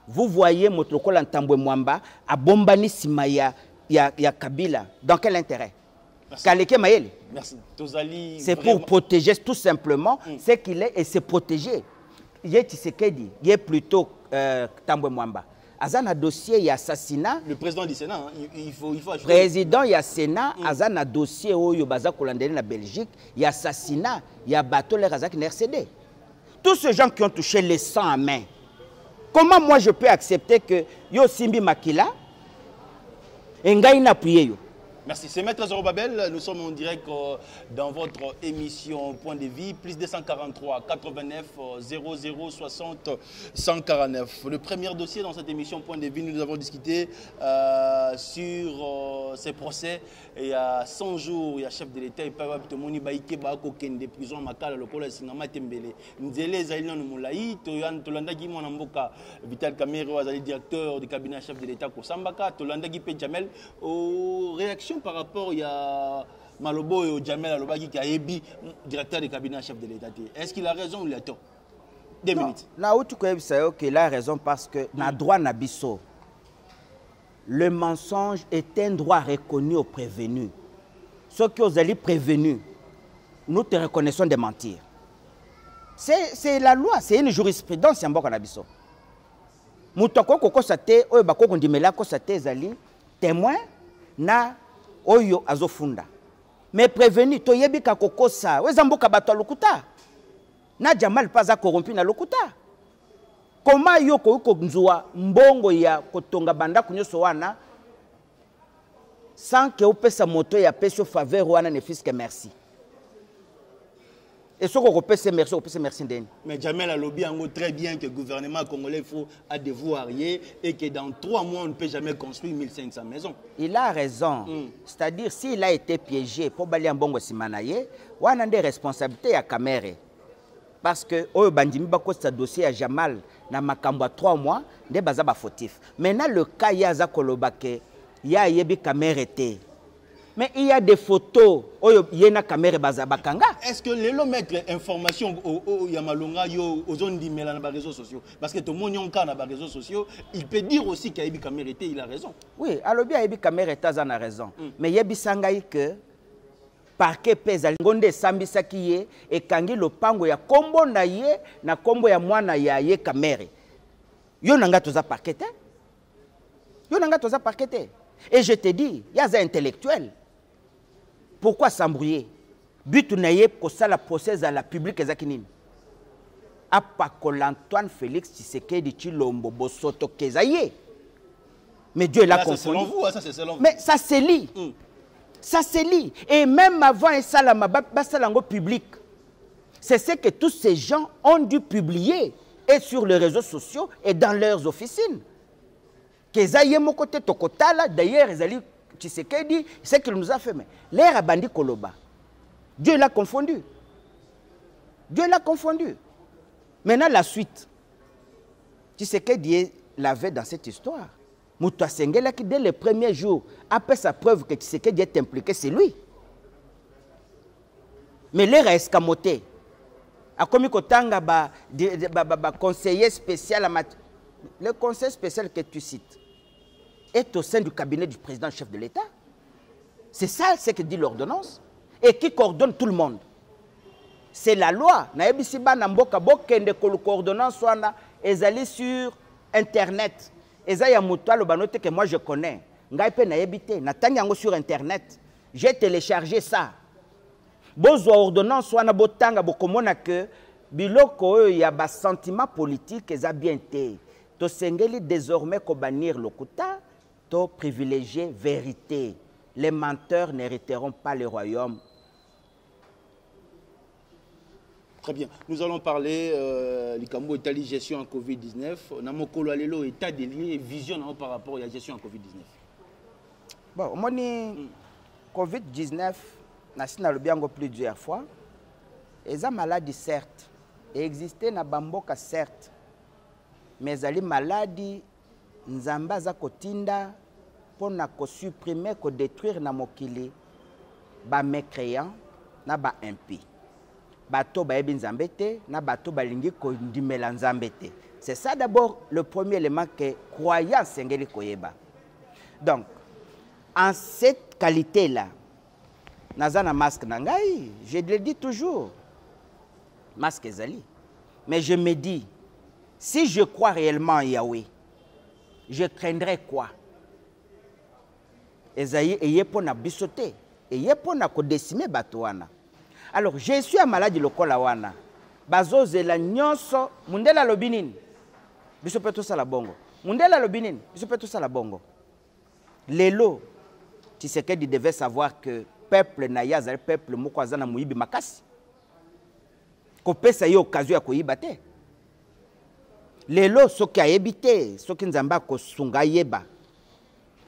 Vous voyez Motoko Lantambwe Mwamba à Bombani Simaya, il y a Kabila. Dans quel intérêt? Merci. C'est pour protéger tout simplement ce qu'il est et se protéger. Il est plutôt Tambwe Mwamba. Azan a dossier, il y a assassinat. Le président du Sénat, hein, il faut ajouter. Président, il y a Sénat, Azan a dossier où il y a la Belgique, il y a assassinat, il y a bateau, les Razak RCD. Tous ces gens qui ont touché les sangs à main, comment moi je peux accepter que yo Simbi Makila et Ngaïna Priyeyo? Merci. C'est Maître Zorobabel. Nous sommes en direct dans votre émission Point de Vie. Plus 243 89 00 60 149. Le premier dossier dans cette émission Point de Vie, nous avons discuté sur ces procès. Il y a 100 jours, il y a chef de l'État, il peut y avoir des prisons Makala, le collège Singama Tembele. Nzele Zaïna Moulaï, Tolanda Gimon Amboka, Vital Kamero, directeur du cabinet chef de l'État pour Sambaka, Tolanda Gipé Jamel, aux réactions par rapport à Malobo et au Jamel Alobaki qui a ébi directeur du cabinet chef de l'État. Est-ce qu'il a raison ou il a tort? 2 minutes. Là où tu connais qu'il a raison parce que na droit nabiso. Le mensonge est un droit reconnu aux prévenus. Ceux qui ont été prévenus, nous te reconnaissons de mentir. C'est la loi, c'est une jurisprudence. Moutoko koko sate, oyo bako kondimela ko sate zali témoin na oyo azofunda. Mais prévenu to yebi ka koko sa, wezamboka bato lokuta. Na Jamal pas corrompu na lokuta. Comment yoko ko nzua mbongo ya kotonga banda kunyoso wana sans que opesa moto ya peso faveur wana ne fiske merci. Et ce qu'on peut merci d'elle. Mais Jamel a lobby très bien que le gouvernement congolais faut à devoir et que dans 3 mois on ne peut jamais construire 1500 maisons. Il a raison. C'est-à-dire s'il a été piégé pour bali mbongo simanaye, wana des responsabilités à Kamere. Parce que oyo bandimi bako sa dossier à Jamal na makambo 3 mois de bazaba fautif. Maintenant le cas yaza kolobake ya yebi Kamere té. Mais il y a des photos oyo yena Kamere bazabakanga. Est-ce que les lots mettre information au Yamalonga yo aux zones d'imela na réseaux sociaux parce que tout le monde yonka na réseaux sociaux, il peut dire aussi qu'il y a yebi Kamere té, il a raison. Oui, alobi yebi Kamere té a raison. Mais yebi sangai que parquet pesa ngonde sambisa kiye e kangi lopango ya kombo na ye na kombo ya mwana ya ye Kamere. Yo nanga toza parquet te. Yo nanga toza parquet te. Et je te dis, il y a des intellectuels. Pourquoi s'embrouiller? But na ye ko sala procès à la publique ezakinini. Apakol Antoine Félix Tshisekedi Tshilombo Bosoto kezaye. Mais Dieu l'a confondu. Selon vous, ça c'est selon vous. Mais ça se lit. Ça se lit. Et même avant un salama basalango public, c'est ce que tous ces gens ont dû publier et sur les réseaux sociaux et dans leurs officines. Kezaye mokote tokotala d'ailleurs ezali Tshisekedi c'est qu'il nous a fait mais l'air a bandi koloba. Dieu l'a confondu. Dieu l'a confondu. Maintenant la suite. Tshisekedi l'avait dans cette histoire. Moutou Sengela qui dès le premier jour après sa preuve que Tshisekedi est impliqué, c'est lui. Mais l'air a escamoté. A commis kotanga conseiller spécial à le conseil spécial que tu cites est au sein du cabinet du président chef de l'État. C'est ça ce que dit l'ordonnance et qui coordonne tout le monde. C'est la loi. Naebisiba namboka bokende ko l'ordonnance wana ezali sur internet. Ezaya muto lo banote que moi je connais. Ngai pe naebité natangi yango sur internet. J'ai téléchargé ça. Bozwa ordonnance wana botanga bokomona que biloko il y a ba sentiment politique eza bien té. To sengeli désormais ko bannir lokuta, to privilégier vérité. Les menteurs n'hériteront pas le royaume. Très bien. Nous allons parler Likambo Italie gestion en Covid-19. Namokolo alelo état des lieux et vision par rapport à la gestion en Covid-19. Bon, moi Covid-19 n'a le bien plusieurs fois. Et ça maladie certes, et existait na bamboka certes, mais elle maladie nzamba za kotinda pour na ko supprimer, ko détruire na mokili ba mécréant na ba impie. Bato ba yebi nzambe te, na bato ba lingi ko ndimela nzambe te. C'est ça d'abord le premier élément que croyance ngeli koyeba. Donc en cette qualité-là, nazana masque nangai, je le dis toujours, masque ezali. Mais je me dis, si je crois réellement en Yahweh, je craindrais quoi? Ezaïe eye pona bisote, eye pona ko décimer batoana. Alors, je suis à maladie lokola wana. Bazo zela nyonso, mundela lobinin. Biso pe tout ça la bongo. Mundela lobinin, biso pe tout ça la bongo. Lelo, Tshisekedi devait savoir que peuple naïa zali peuple moko azana muyibi makasi. Ko pesa yo occasion ya koyiba te. Lelo soki ayebite, soki nzamba ko sunga yeba.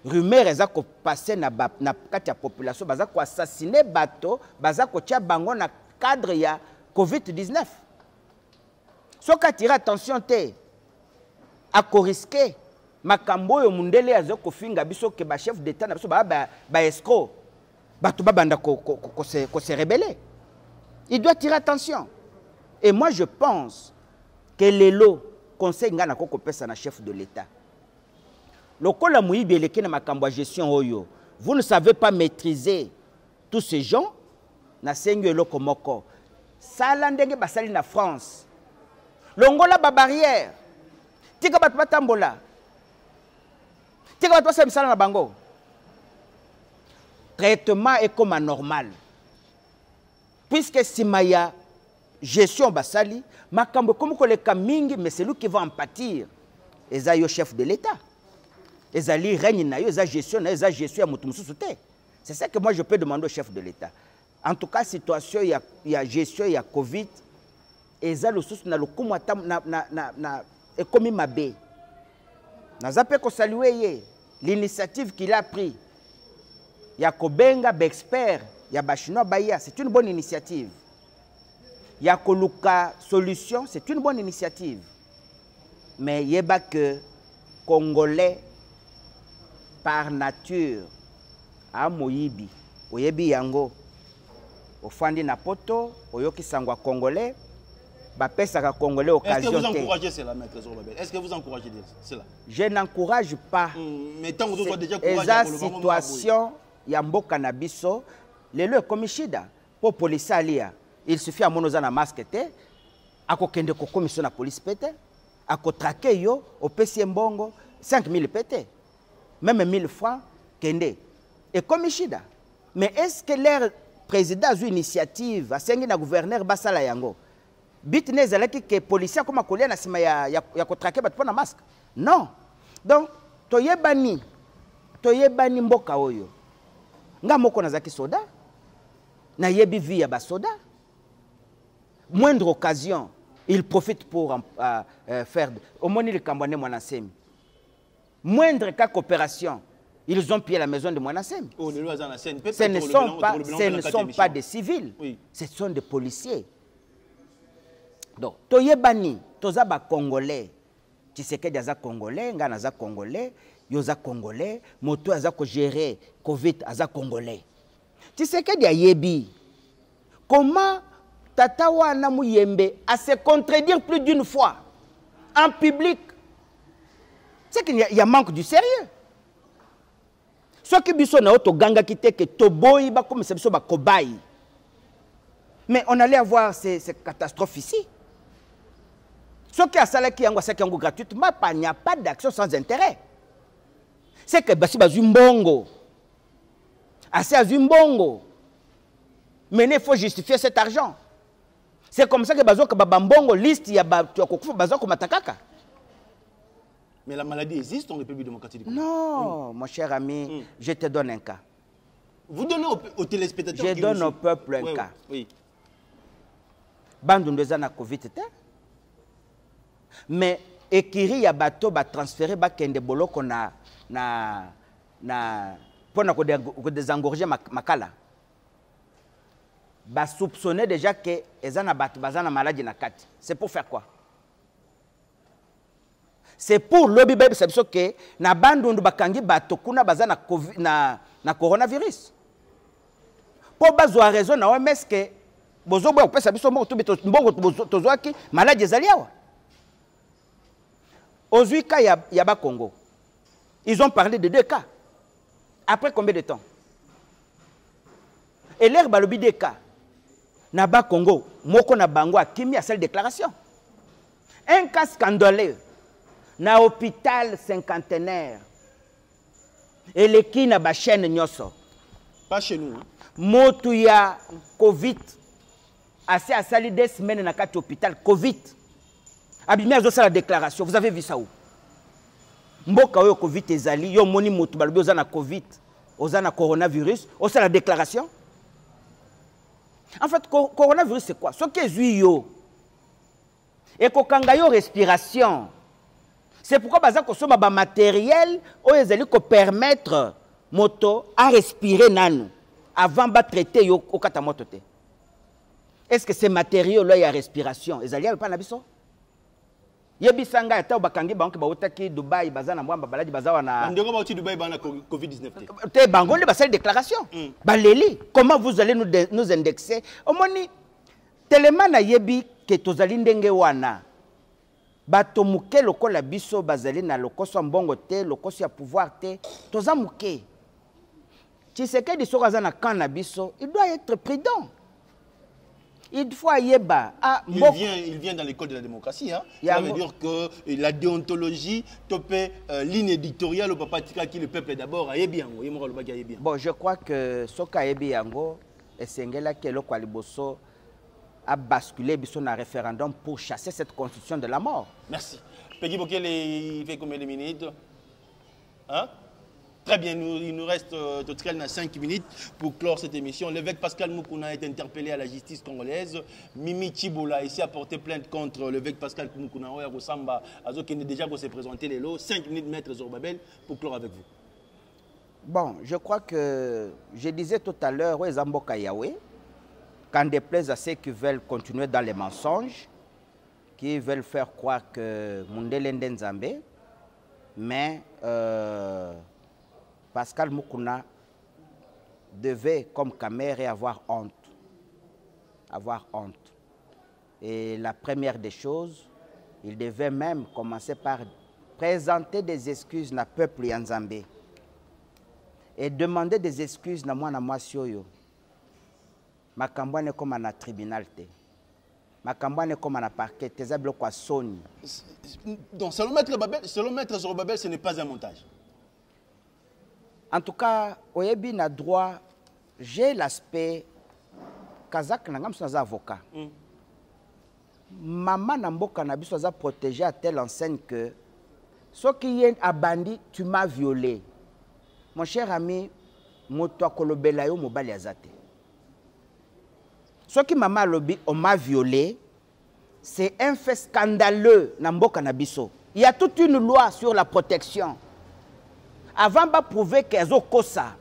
Rumeur eza ko passer na kati ya population baza ko assassiner bato, baza ko tia bango na cadre ya Covid-19. Soki atira attention te, a ko risquer makambo yo mundele azo ko finga biso ke ba chef d'état na biso ba escroc. Bato babanda ko se rebeller. Il doit tirer attention. Et moi je pense que lelo conseil ngana ko pesa na chef de l'état. Lokola muyibi eleki na makambo gestion oyo. Vous ne savez pas maîtriser tous ces gens na sengo eloko moko. Sala ndenge basali na France. Longola ba barrière. Tika bato batambola. Tika bato basali misala na bango. Traitement est comme anormal. Puisque simaya gestion basali, makambo comme ko le kamingi, mais c'est lui qui va en pâtir. Eza yo chef de l'État. Ezali règne na yo, eza gestion na eza gestion ya mutu mususu te. C'est ça que moi je peux demander au chef de l'État. En tout cas, situation ya gestion ya Covid, eza le sous na lokumu ata na ekomi mabe. Nazape ko saluer ye l'initiative qu'il a pris. Ya kobenga expert ya bachinois baya, c'est une bonne initiative. Ya koluka solution, c'est une bonne initiative. Mais yeba que Congolais par nature a moyibi, oyebi yango, ofandi na poto, oyoki sangwa Congolais, bapesaka Congolais occasion. Est-ce que vous encouragez cela, maître Zorobabel? Est-ce que vous encouragez cela? Je n'encourage pas. Mais tant que vous êtes déjà courageux, la situation ya mboka na biso, lelo komishida po police alia. Il suffit à monoza na masque te, ako kende ko commission na police pete, ako traquer yo au PC mbongo 5000 pete. Même 1000 francs kende. Et komishida. Mais est-ce que leur président a une initiative à sengi na gouverneur basala yango? Bitne zalaki que policier comme akolia na sima ya ko traquer bat na masque. Non. Donc toyebani mboka oyo. Nga moko nazaki soda. Na yebi vi ya ba soda. Moindre occasion, il profite pour faire au moins le Cambouanais Mwanasemi. Moindre cas coopération, ils ont pillé la maison de Mwanasemi. Ce ne sont pas des civils, oui. Ce sont des policiers. Donc, toyebani, tozaba Congolais, Tshisekedi aza Congolais, Ngana aza Congolais, Yoza Congolais, Moto aza ko gérer Covid aza Congolais. Tshisekedi ayebi. Comment Tata wana Muyembe à se contredire plus d'une fois en public? C'est qu'il y a manque du sérieux. Ce qui biso na oto ganga kite que toboyi ba comme c'est biso ba kobayi. Mais on allait avoir ces catastrophes ici. Ce qui a salé qui yango ça qui yango gratuitement, il n'y a pas d'action sans intérêt. C'est que basi bazumbongo. Assez azumbongo. Mais il faut justifier cet argent. C'est comme ça que bazoka babambongo liste ya bakufa bazoko matakaka. Mais la maladie existe en République démocratique du Congo? Non, mon cher ami, je te donne un cas. Vous donnez aux téléspectateurs. Je donne au peuple un cas. Oui. Bandundeza na Covid te. Mais ekiri ya bato ba transférer ba kende boloko pona ko désengorger makala. Ba soupçonner déjà que ezana bato bazana maladie na kati. C'est pour faire quoi? C'est pour lobby baby c'est que na bandundu bakangi bato kuna bazana na coronavirus. Pour bazwa raison na OMS que bozo bo pesa biso mo to mbongo tozwaki maladie ezaliawa. Ozuika ya ba Congo. Ils ont parlé de 2 cas. Après combien de temps? Et l'air balobi 2 cas. Na ba Congo, moko na bango akimi à cette déclaration. Un cas scandaleux. Na hôpital cinquantenaire. Et les qui na ba chaîne nyoso. Pas chez nous. Hein? Motu ya Covid. Assez à sali 2 semaines na kati hôpital Covid. Abimé azo la déclaration. Vous avez vu ça où? Mboka oyo Covid ezali, yo moni motu balobi ozana Covid, ozana coronavirus, osa la déclaration. En fait, coronavirus c'est quoi? Ce qui est yo. Et kokanga yo respiration. C'est pourquoi baza ko soma ba matériel oyo ezali ko permettre moto à respirer nanu avant ba traiter yo okata moto te. Est-ce que ces matériaux là ya respiration ezali pas na biso? Yebisanga ata bakangi banki bautaki Dubai bazana mwamba baladi bazawa na ndeko ba uti Dubai bana Covid-19 te bango le basali déclaration baleli comment vous allez nous indexer omoni tellement na yebi que tozali ndenge wana bato muke lokola biso bazali na lokoso mbongo te lokoso ya pouvoir te toza muke Tshisekedi sokaza na kan na biso il doit être prudent. Il faut yeba. Il vient dans l'école de la démocratie. Hein? Ça veut dire que la déontologie, topé ligne éditoriale au papa qui le peuple d'abord a bien. Bon, je crois que Soka Ebiango et Sengela Kelo Kwaliboso a basculé sur un référendum pour chasser cette constitution de la mort. Merci. Peggy Bokele, il fait combien de minutes? Hein? Très bien, il nous reste 5 minutes pour clore cette émission. L'évêque Pascal Moukouna est interpellé à la justice congolaise. Mimi Chiboula ici a porté plainte contre l'évêque Pascal Moukouna. Samba Azo qui est déjà pour se présenter les lots. 5 minutes, maître Zorbabel, pour clore avec vous. Bon, je crois que je disais tout à l'heure, Zamboka Yahweh, quand déplaise à ceux qui veulent continuer dans les mensonges, qui veulent faire croire que Mundele Ndenzambe, mais Pascal Moukouna devait, comme Kamere, avoir honte. Avoir honte. Et la première des choses, il devait même commencer par présenter des excuses au peuple Yanzambe. Et demander des excuses à moi sioyo. Makambwane comme un tribunal. Makambwane comme un parquet. Tezablo kwa soni. Donc, selon Maître Zorobabel, ce n'est pas un montage. En tout cas, Oyebi n'a droit, j'ai l'aspect Kazakh n'a pas avocat. Maman Namboka n'a pas protégé à telle enseigne que ce qui est à bandit, tu m'as violé. Mon cher ami, moto kolobelayo mobali azate. Ce qui maman lobby, on m'a violé, c'est un fait scandaleux Namboka Nabiso. Il y a toute une loi sur la protection. Avant de prouver qu'elles ont kosa,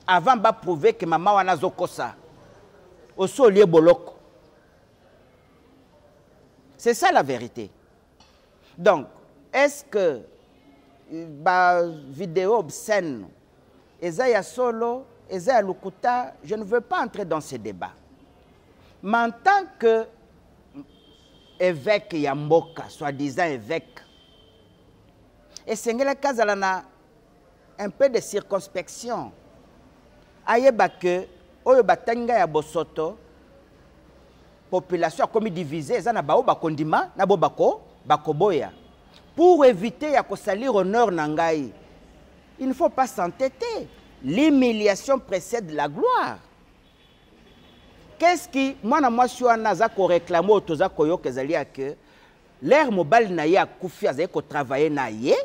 avant de prouver que maman wana zo kosa, au solier boloko. C'est ça la vérité. Donc, est-ce que la vidéo obscène, Ezaya Solo, Ezaya Lukuta, je ne veux pas entrer dans ces débats. Mais en tant que évêque Yamboka, soi-disant évêque, et Sengela Kazalana, un peu de circonspection. Ayeba que oyo batanga ya bosoto population a commis divisée za na bao bakondima na bo bakoboya pour éviter ya ko salir honneur nangai. Il ne faut pas s'entêter. L'humiliation précède la gloire. qu'est-ce qui moi na moi sur naza ko réclamer otoza koyo kezali que l'air mobile na ye akufi azali ko travailler na ye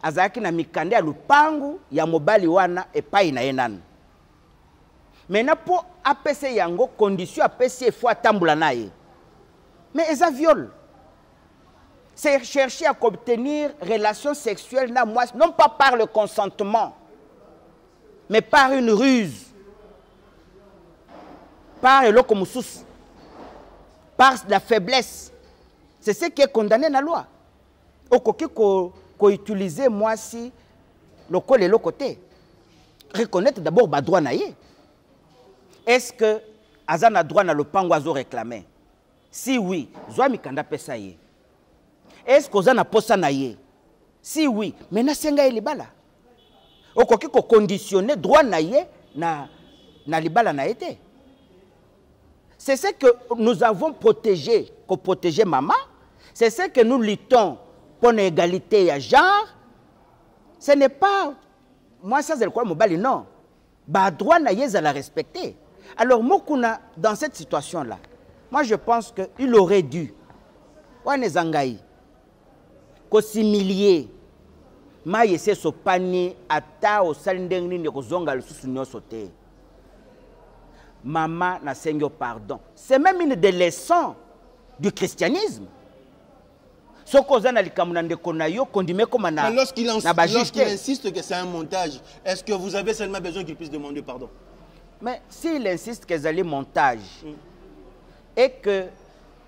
azaki na mikande ya lupangu ya mobali wana epai na ye nanu. Maintenant pour apese yango condition apese il faut atambula na ye. Mais eza viol. C'est chercher à obtenir relation sexuelle na moi non pas par le consentement mais par une ruse. Par le lokomoussous, par la faiblesse. C'est ce qui est condamné dans la loi. Au qu'on utiliser moi si le col et le côté. Reconnaître d'abord le droit naïe. Est-ce que Azan a droit dans le pangoazo réclamé? Si oui, Zoa Mikanda Pesaye. Est-ce que Azan a posa naïe? Si oui, mais na senga libala. Au qu'on conditionner droit naïe na libala naïe. C'est ce que nous avons protégé, qu'on protégeait maman. C'est ce que nous luttons pour l'égalité à genre. Ce n'est pas, moi ça c'est le quoi mobile, non. Bah droit naïe à la respecter. Alors moi dans cette situation-là, moi je pense qu'il aurait dû, on est zangaï, qu'au similier, ma yese so panier ata au salindengni ne kozonga le sous sauté. Maman n'a seigneur pardon. C'est même une des leçons du christianisme. Lorsqu'il insiste que c'est un montage, est-ce que vous avez seulement besoin qu'il puisse demander pardon? Mais s'il insiste que c'est un montage et que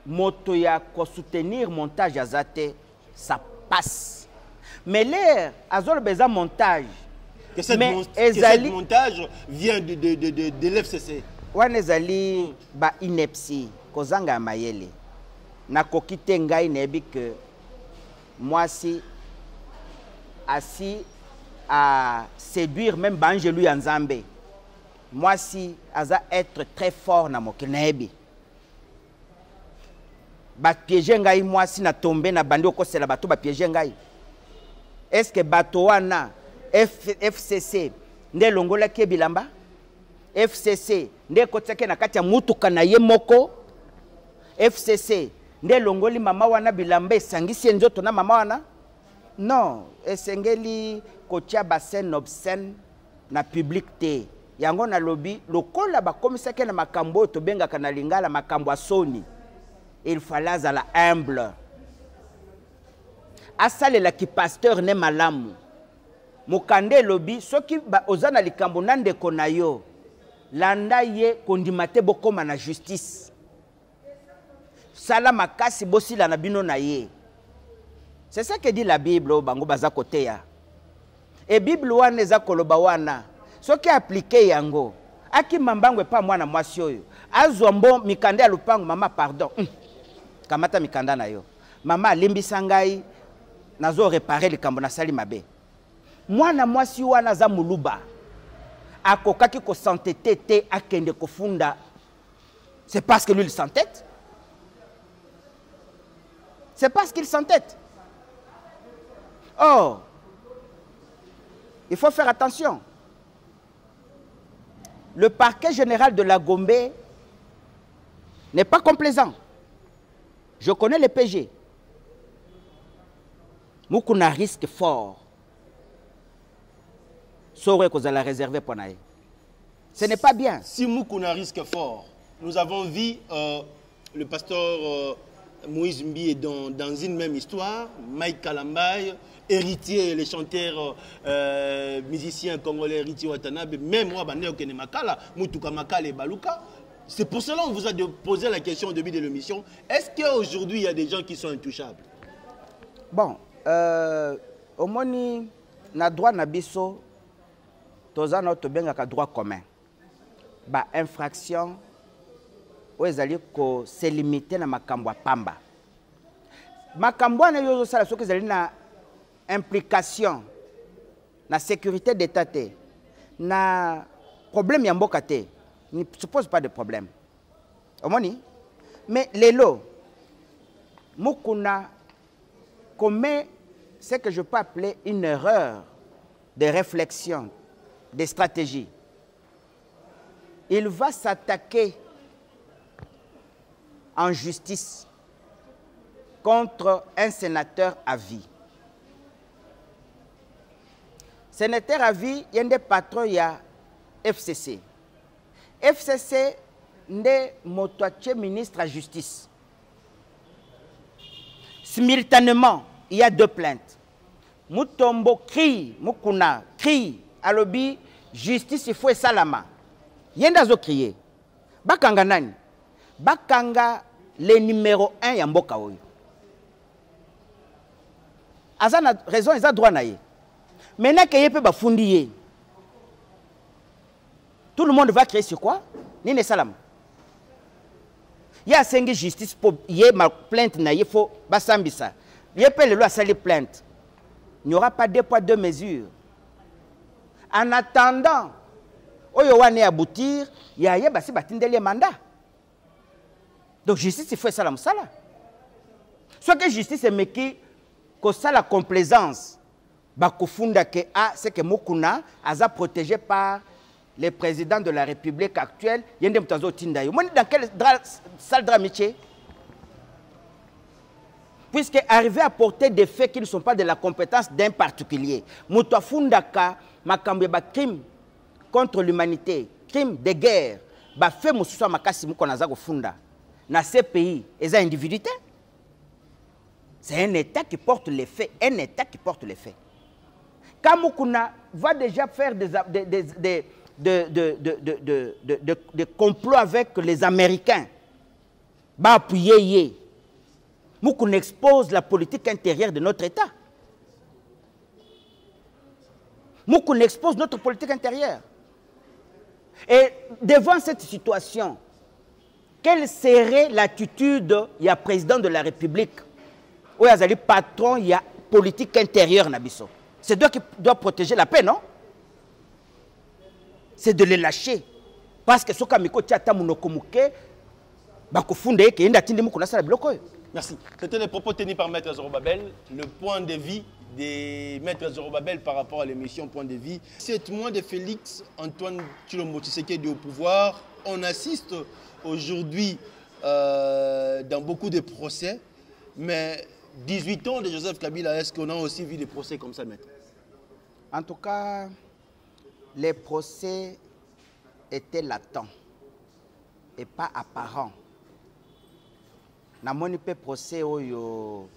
motoya ko soutenir montage azate, ça passe. Mais l'air azol besoin montage. Que ce montage vient de l'FCC. Wanezali ba inepsi kozanga mayele na kokite ngai nebi que moi si assis à séduire même Bangelou Yanzambe moi si aza être très fort na mokinebi ba piéger ngai moi si na tomber na bandi okosela bato ba piéger ngai. Est-ce que bato wana FCC nde longola ke bilamba FCC nde kotsake na kati ya mutuka na ye moko FCC nde longoli mama wana bilamba esangisi nzoto na mama wana non esengeli kotia basen obscène na public te yango na lobby lokola bakomisaki na makambo to bengaka na lingala makambo ya soni il fallait la humble asalela ki pasteur ne malamu mokande lobby soki ozana likambo na ndeko na yo landa ye kondimate bokoma na justice sala makasi bosila na bino na ye. C'est ça que dit la Bible bango baza koteya et Bible wana eza koloba wana soki appliquer yango aki mambangwe pa mwana mwasi oyo azwa mbo mikanda ya lupango mama pardon kamata mikanda na yo mama alimbisa ngai nazo réparer likambo na sali mabe mwana mwasi wana za muluba akokaki ko s'entêter te akende kofunda. C'est parce que lui il s'entête. C'est parce qu'il s'entête. Or, il faut faire attention. Le parquet général de la Gombe n'est pas complaisant. Je connais les PG. Moukouna risque fort. Saurait que vous allez réserver pour naïe. Ce n'est pas bien. Si Moukouna risque fort, nous avons vu le pasteur Moïse Mbi dans une même histoire, Mike Kalambay, héritier, les chanteurs musiciens congolais, héritier Watanabe, même moi, Makala, Mutuka Makala et Baluka. C'est pour cela qu'on vous a posé la question au début de l'émission. Est-ce qu'aujourd'hui, il y a des gens qui sont intouchables? Bon, au moins, na droit nabiso, toza notre bengaka droit commun. Ba infraction, où ils allaient se limiter na makambo pamba. Makambo na yozo sala soki zali na implication na sécurité d'état te, na problème ya mboka te, ne se pose pas de problème. Omoni, mais lelo mukuna commet ce que je peux appeler une erreur de réflexion, de stratégie. il va s'attaquer en justice contre un sénateur à vie. Sénateur à vie, il y a des patrons, il y a FCC. FCC, n'est motoaché ministre à justice. Simultanément, il y a 2 plaintes. Mutombo crie, Mukuna crie, alobi, justice, il faut et salama. Yenda zo crier. Bakanga nani? Bakanga le numéro 1 ya mboka oyo. Azana raison, ils ont droit na ye. Maintenant que yepe bafundi ye. Tout le monde va créer sur quoi? Nine salam. Il y a 5 justice pour y ma plainte na ye faut basambisa. Yepe le loi sali plainte. Il n'y aura pas 2 poids 2 mesures. En attendant, oyo wane aboutir, il y a basi batindeli mandat. Donc justice il faut ça la musala. Soit que justice est meki que ça la complaisance. Bakufunda ke c'est que Mukuna a protégé par le président de la République actuelle. Yende mutazo tindayo. Moi dans quelle salle d'amitié? Puisque arriver à porter des faits qui ne sont pas de la compétence d'un particulier. Mutafundaka makambe ba crime contre l'humanité, crime de guerre, ba fait mususa makasi mukonaza kufunda. Dans ces pays, ils ont individualité. C'est un État qui porte les faits. Un État qui porte les faits. Quand Mukuna va déjà faire des complots avec les Américains, va appuyer. Mukuna expose la politique intérieure de notre État. Mukuna expose notre politique intérieure. Et devant cette situation, quelle serait l'attitude du président de la République? Où il y a le patron, il y a politique intérieure. C'est lui qui doit protéger la paix, non? C'est de les lâcher. Parce que ce kamiko tchata munokomuke, bakufunde ke inda tindi mukuna sala biloko. Merci. C'était les propos tenus par Maître Zorobabel, le point de vue des Maîtres Zorobabel par rapport à l'émission Point de Vie. 7 mois de Félix Antoine Tshilombo Tshisekedi au pouvoir, on assiste aujourd'hui dans beaucoup de procès, mais 18 ans de Joseph Kabila, est-ce qu'on a aussi vu des procès comme ça, Maître? En tout cas, les procès étaient latents et pas apparents. Namoni pe procès oyo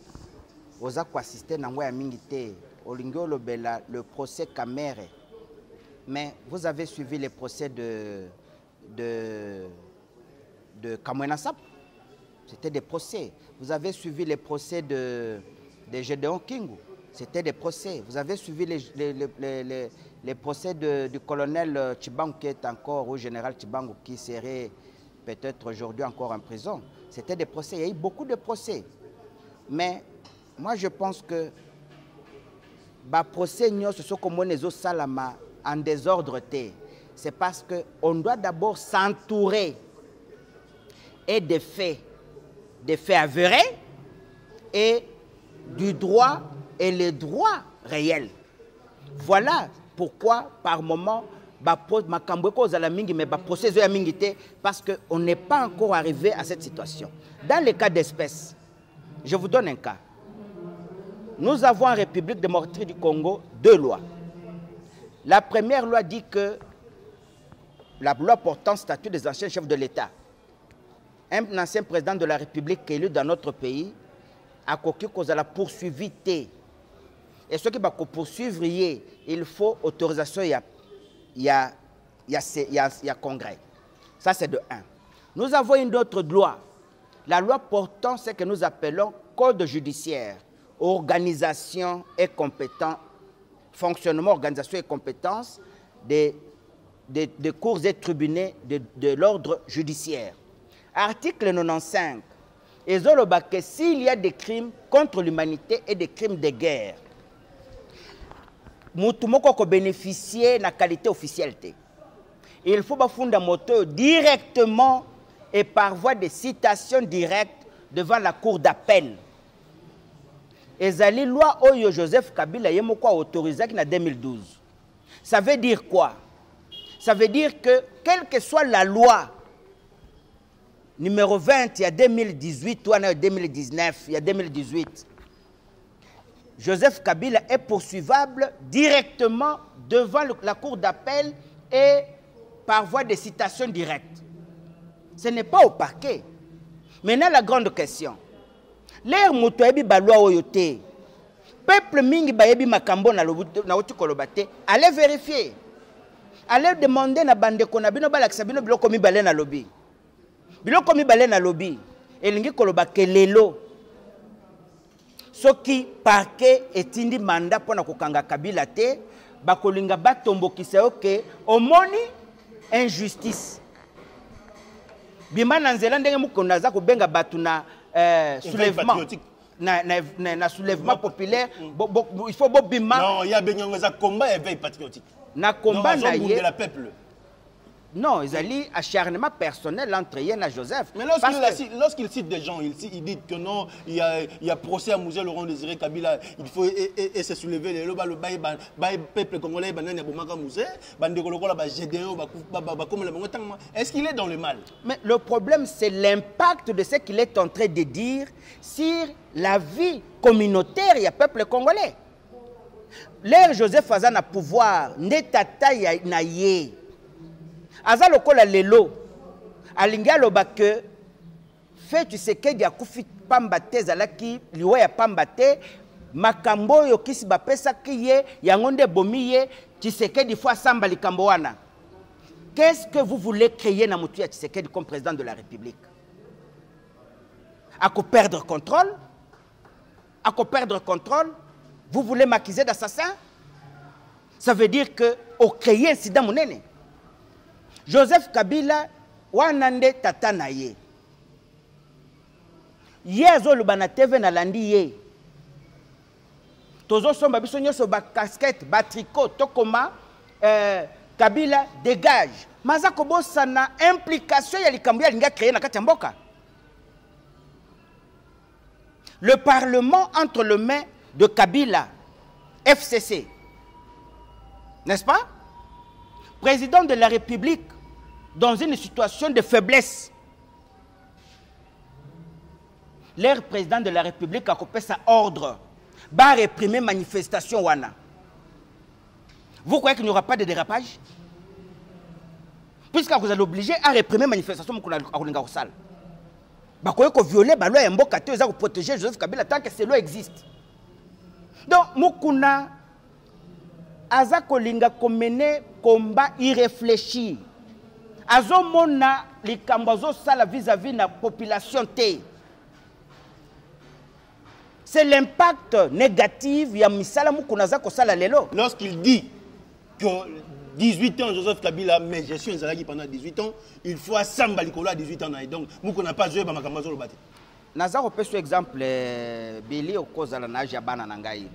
oza ko assister na ngoya mingi te olingo lobela le procès Kamere. Mais vous avez suivi les procès de Kamwena Sap. C'était des procès. Vous avez suivi les procès de Gédéon Kingu. C'était des procès. Vous avez suivi les procès du colonel Tchibangu qui est encore, au général Tchibangu qui serait peut-être aujourd'hui encore en prison. C'était des procès. Il y a eu beaucoup de procès. Mais moi, je pense que les procès, salama en désordre. C'est parce qu'on doit d'abord s'entourer et des faits avérés et du droit et les droits réels. Voilà pourquoi, par moment, parce qu'on n'est pas encore arrivé à cette situation. Dans les cas d'espèce, je vous donne un cas. Nous avons en République démocratique du Congo 2 lois. La première loi dit que la loi portant statut des anciens chefs de l'État, un ancien président de la République élu dans notre pays, a cause à la poursuivité. Et ce qui va poursuivre, il faut autorisation, il y a congrès. Ça, c'est de 1. Nous avons une autre loi. La loi portant ce que nous appelons Code judiciaire, organisation et compétence, fonctionnement, organisation et compétence des cours et tribunaux de l'ordre judiciaire. Article 95. Et que s'il y a des crimes contre l'humanité et des crimes de guerre, Moutoumoko bénéficier de la qualité officielle. Il faut fonder moto directement et par voie de citation directe devant la cour d'appel. Et la loi Oyo Joseph Kabila a autorisé en 2012. Ça veut dire quoi? Ça veut dire que, quelle que soit la loi, numéro 20, il y a 2018, ou en 2019, il y a 2018, Joseph Kabila est poursuivable directement devant la cour d'appel et par voie de citation directe. Ce n'est pas au parquet. Maintenant, la grande question. L'air motoyebi balwa oyote. Peuple mingi bayebi makambo na oti kolobate. Allez vérifier. Allez demander na bandeko na bino balakisa bino biloko mibale na lobby. Biloko mibale na lobby. Elingi kolobake lelo. Soki parquet etindi mandat pona kokanga Kabila te, bakolinga batombokisa oke omoni injustice. Bima na nzela ndenge mukonda za kobenga batu na soulèvement na soulèvement populaire il faut bobima. Non, il y a besoin de combat éveil patriotique. Na combat na yé la peuple. Non, ils allaient acharnement personnel entre Yen et Joseph. Mais lorsqu'il cite des gens, il dit que non, il y a procès à Mouzé Laurent Désiré Kabila, il faut se soulever le peuple congolais, est-ce qu'il est dans le mal? Mais le problème, c'est l'impact de ce qu'il est en train de dire sur la vie communautaire du peuple congolais. L'ère Joseph Azan a pouvoir, n'etata na ye. Aza lokola lelo alingi aloba ke fait tu sais que dia kufi pamba te zalaki liwa ya pamba te makambo yo kisi bapesa kiye yango nde bomi ye Tshisekedi fois samba likambo wana. Qu'est-ce que vous voulez créer na mutu ya Tshisekedi comme président de la République? Ako perdre contrôle? Ako perdre contrôle? Vous voulez m'accuser d'assassin? Ça veut dire que au créer incident monene. Joseph Kabila wanande tata na ye. Ye azoluba na TV na landi ye. Tozo somba biso nyoso ba casquette, ba tricot, tokoma Kabila dégage. Maza kobosa na implication ya likambo ya linga créer na kati ya mboka. Le Parlement entre les mains de Kabila, FCC. N'est-ce pas? Président de la République dans une situation de faiblesse. L'air président de la République a coupé sa ordre. Va réprimer manifestation wana. Vous croyez qu'il n'y aura pas de dérapage? Puisque vous allez obliger à réprimer manifestation à Roulinga-Roussal. Vous croyez que violer la loi et protéger Joseph Kabila tant que cette loi existe. Donc, Mukuna aza kolinga komene combat irréfléchi. Azo mona likambo azo sala vis-à-vis na population te. C'est l'impact négatif ya misala mukuna za ko sala lelo. Lorsqu'il dit que 18 ans Joseph Kabila mais je suis un pendant 18 ans, il faut samba likolo à 18 ans donc mukuna pas jouer ba makambo zo lobate. Naza ko peso exemple Billy okozala na jabana na ngai.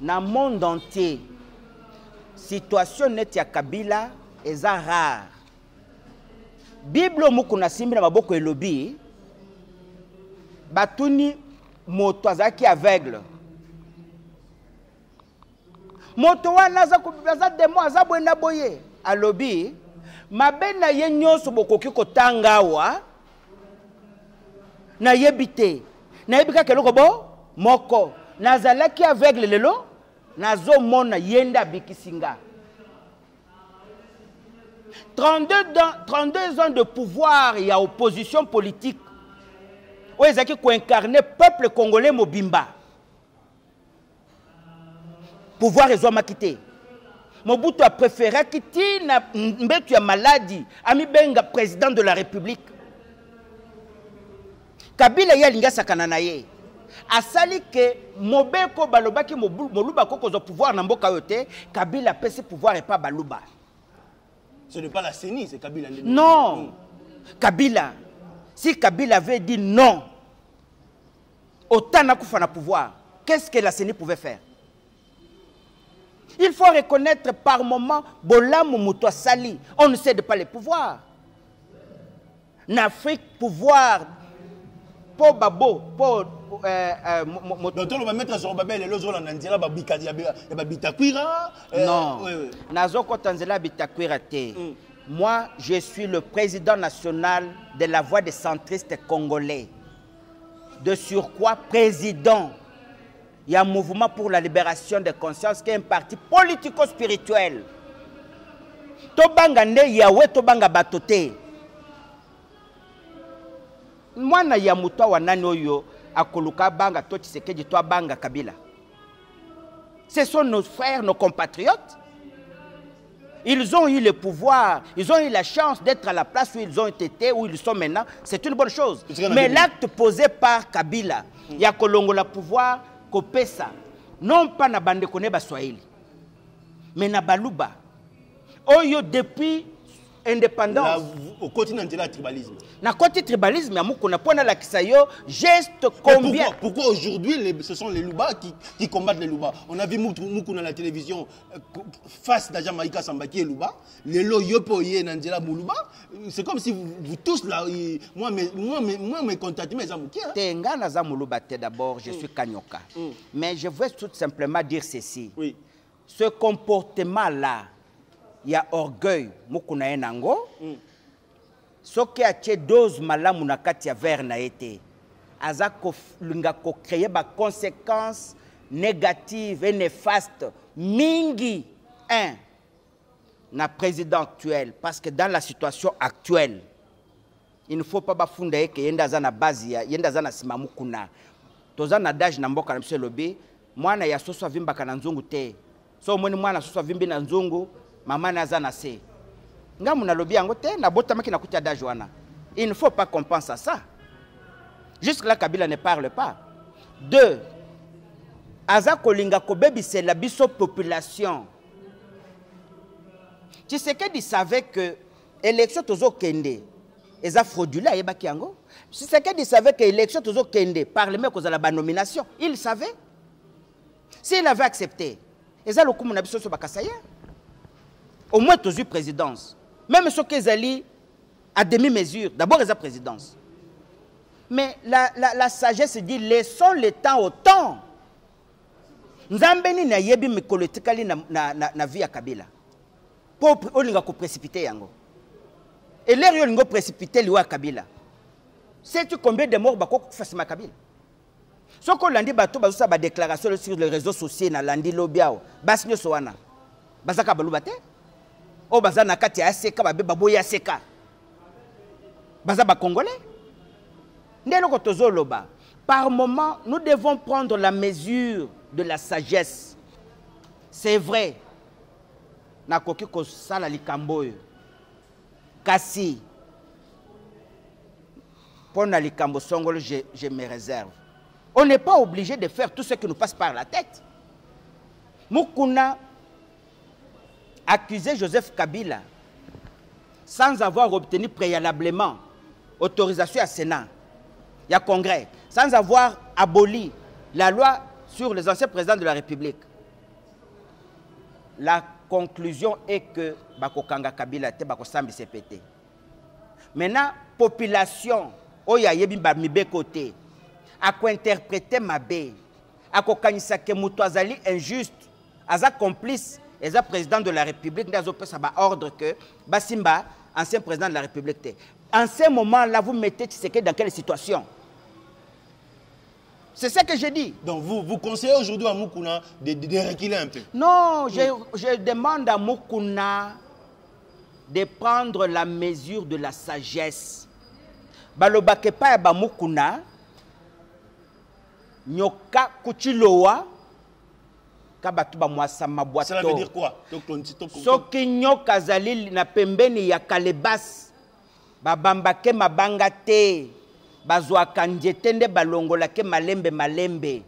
Na monde entier situation net ya Kabila est rare. Bible mukuna simbi na maboko elobi batuni moto azaki aveugle. Moto wana aza demo azabwe na boye alobi mabena ye nyonso bokoki kotanga wa na yebite na yebika keloko bo moko nazalaki aveugle lelo nazo mona yenda bikisinga. 32 ans de pouvoir et à opposition politique. Où ils ont incarné le peuple congolais Mobimba. Pouvoir ils ont quitté. Mobutu a préféré quitter Mbetu ya maladie. Ami Benga, président de la République. Kabila yalinga sakana na ye. Asali ke mobeko balobaki moluba koko zo pouvoir na mboka yote. Kabila pese pouvoir et pas baluba. Ce n'est pas la CENI, c'est Kabila. Non. Kabila. Si Kabila avait dit non, autant n'a qu'à pouvoir, qu'est-ce que la CENI pouvait faire? Il faut reconnaître par moment, Bolam Moutoua Sali, on ne cède pas les pouvoirs. En Afrique, pouvoir po babo po donc on va mettre sur babel et l'autre on andira ba bitakwira non nazoko tanzela bitakwira te. Moi je suis le président national de la voix des centristes congolais, de surcroît président il y a un mouvement pour la libération des consciences qui est un parti politico-spirituel. Tobanga nde yawe tobanga batote. Mwana ya muto wa nani oyo akoluka banga to Tshisekedi to banga Kabila. Ce sont nos frères, nos compatriotes. Ils ont eu le pouvoir, ils ont eu la chance d'être à la place où ils ont été, où ils sont maintenant. C'est une bonne chose. Mais l'acte posé par Kabila, il y a kolongola pouvoir kopesa, non pas na bande kone ba Swahili, mais na baluba. Oyo depuis indépendance. Au continent de la tribalisme. Na côté tribalisme, il y a mukuna pona la kisayo geste combien. Pourquoi aujourd'hui ce sont les Luba qui combattent les Luba? On a vu mukuna à la télévision face à Jamaïka Sambaki et Luba, les loyopo yé Nandela Muluba. C'est comme si vous tous là, moi mes contacts mes amouki. Tenga na za Muluba d'abord, je suis Kanyoka. Mais je veux tout simplement dire ceci. Oui. Ce comportement là, il y a orgueil, mukuna enango. Soki a tche dose malamu na kati ya ver na été. Aza ko lunga ko créer ba conséquences négatives et néfastes mingi na président actuel, parce que dans la situation actuelle il ne faut pas bafunda que yenda za na base ya yenda za na simamu kuna. Toza na dage na mboka na mse lobi mwana ya soso vimba kana nzungu te. So mweni mwana soso vimbi na nzungu mama na za na se. Ngamu na lobi yango te na bota maki na kutia dage wana. Il ne faut pas qu'on pense à ça. Jusque là Kabila ne parle pas. 2. Aza kolinga kobebi c'est la biso population. Tshisekedi savait que élection tozo kende eza frauduleux yebaki yango. Tshisekedi savait que élection tozo kende parlement cause la nomination, il savait. S'il avait accepté, eza lokumu na biso so bakasaya. Au moins tozu présidence. Même ce qu'ils allaient à demi-mesure, d'abord eza présidence. Mais la sagesse dit laissons le temps au temps. Nzambeni na yebi mikolotikali na vie ya Kabila. Pour olinga ko précipiter yango. Et l'air yolingo précipiter liwa Kabila. Sais-tu combien de morts bako fasima Kabila? Soko landi bato bazusa ba déclaration sur les réseaux sociaux na landi lobiao. Basinyo sowana. Bazaka balubate? O bazana kati ya seka ba boya seka. Bazaba congolais? Ndelo tozoloba. Par moment, nous devons prendre la mesure de la sagesse. C'est vrai. Nakoki ko sala likamboyo. Kasi. Pour na likambo songolo, je me réserve. On n'est pas obligé de faire tout ce qui nous passe par la tête. Mukuna accusé Joseph Kabila sans avoir obtenu préalablement autorisation à Sénat, il y a Congrès, sans avoir aboli la loi sur les anciens présidents de la République. La conclusion est que Bakokanga Kabila te Bakosambi CPT. Maintenant, population, oya yebi ba mibe côté, a ko interpréter mabe, a ko kanisa ke muto azali injuste, aza complice, aza président de la République, ndazo pesa ba ordre que Basimba, ancien président de la République te. En ce moment-là, vous mettez Tshisekedi dans quelle situation? C'est ça que je dis. Donc vous conseillez aujourd'hui à Mukuna de reculer un peu? Non, je demande à Mukuna de prendre la mesure de la sagesse. Balobake pa ba Mukuna nyoka kuchilowa kabatu ba mwasa mabwato. Cela veut dire quoi? Soki nyoka zali na pembeni ya kalebas babambake mabanga te. Bazwa kanjetende balongola ke malembe.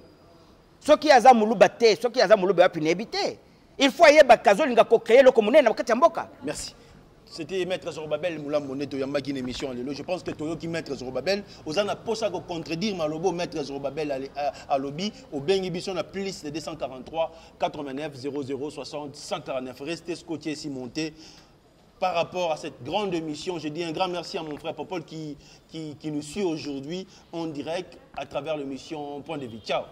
Soki aza muluba te, soki aza muluba wapi nebite. Il faut yeba kazolinga ko créer le communé na wakati mboka. Merci. C'était Maître Zorobabel Moulamone Toyamba qui est une émission. Je pense que Toyo qui Maître Zorobabel, aux ana posa ko contredire malobo Maître Zorobabel à lobby au bengi biso na plus de 243 89 00 60 149. Restez scotché si monté. par rapport à cette grande émission. Je dis un grand merci à mon frère Popol qui nous suit aujourd'hui en direct à travers l'émission Point de Vue. Ciao.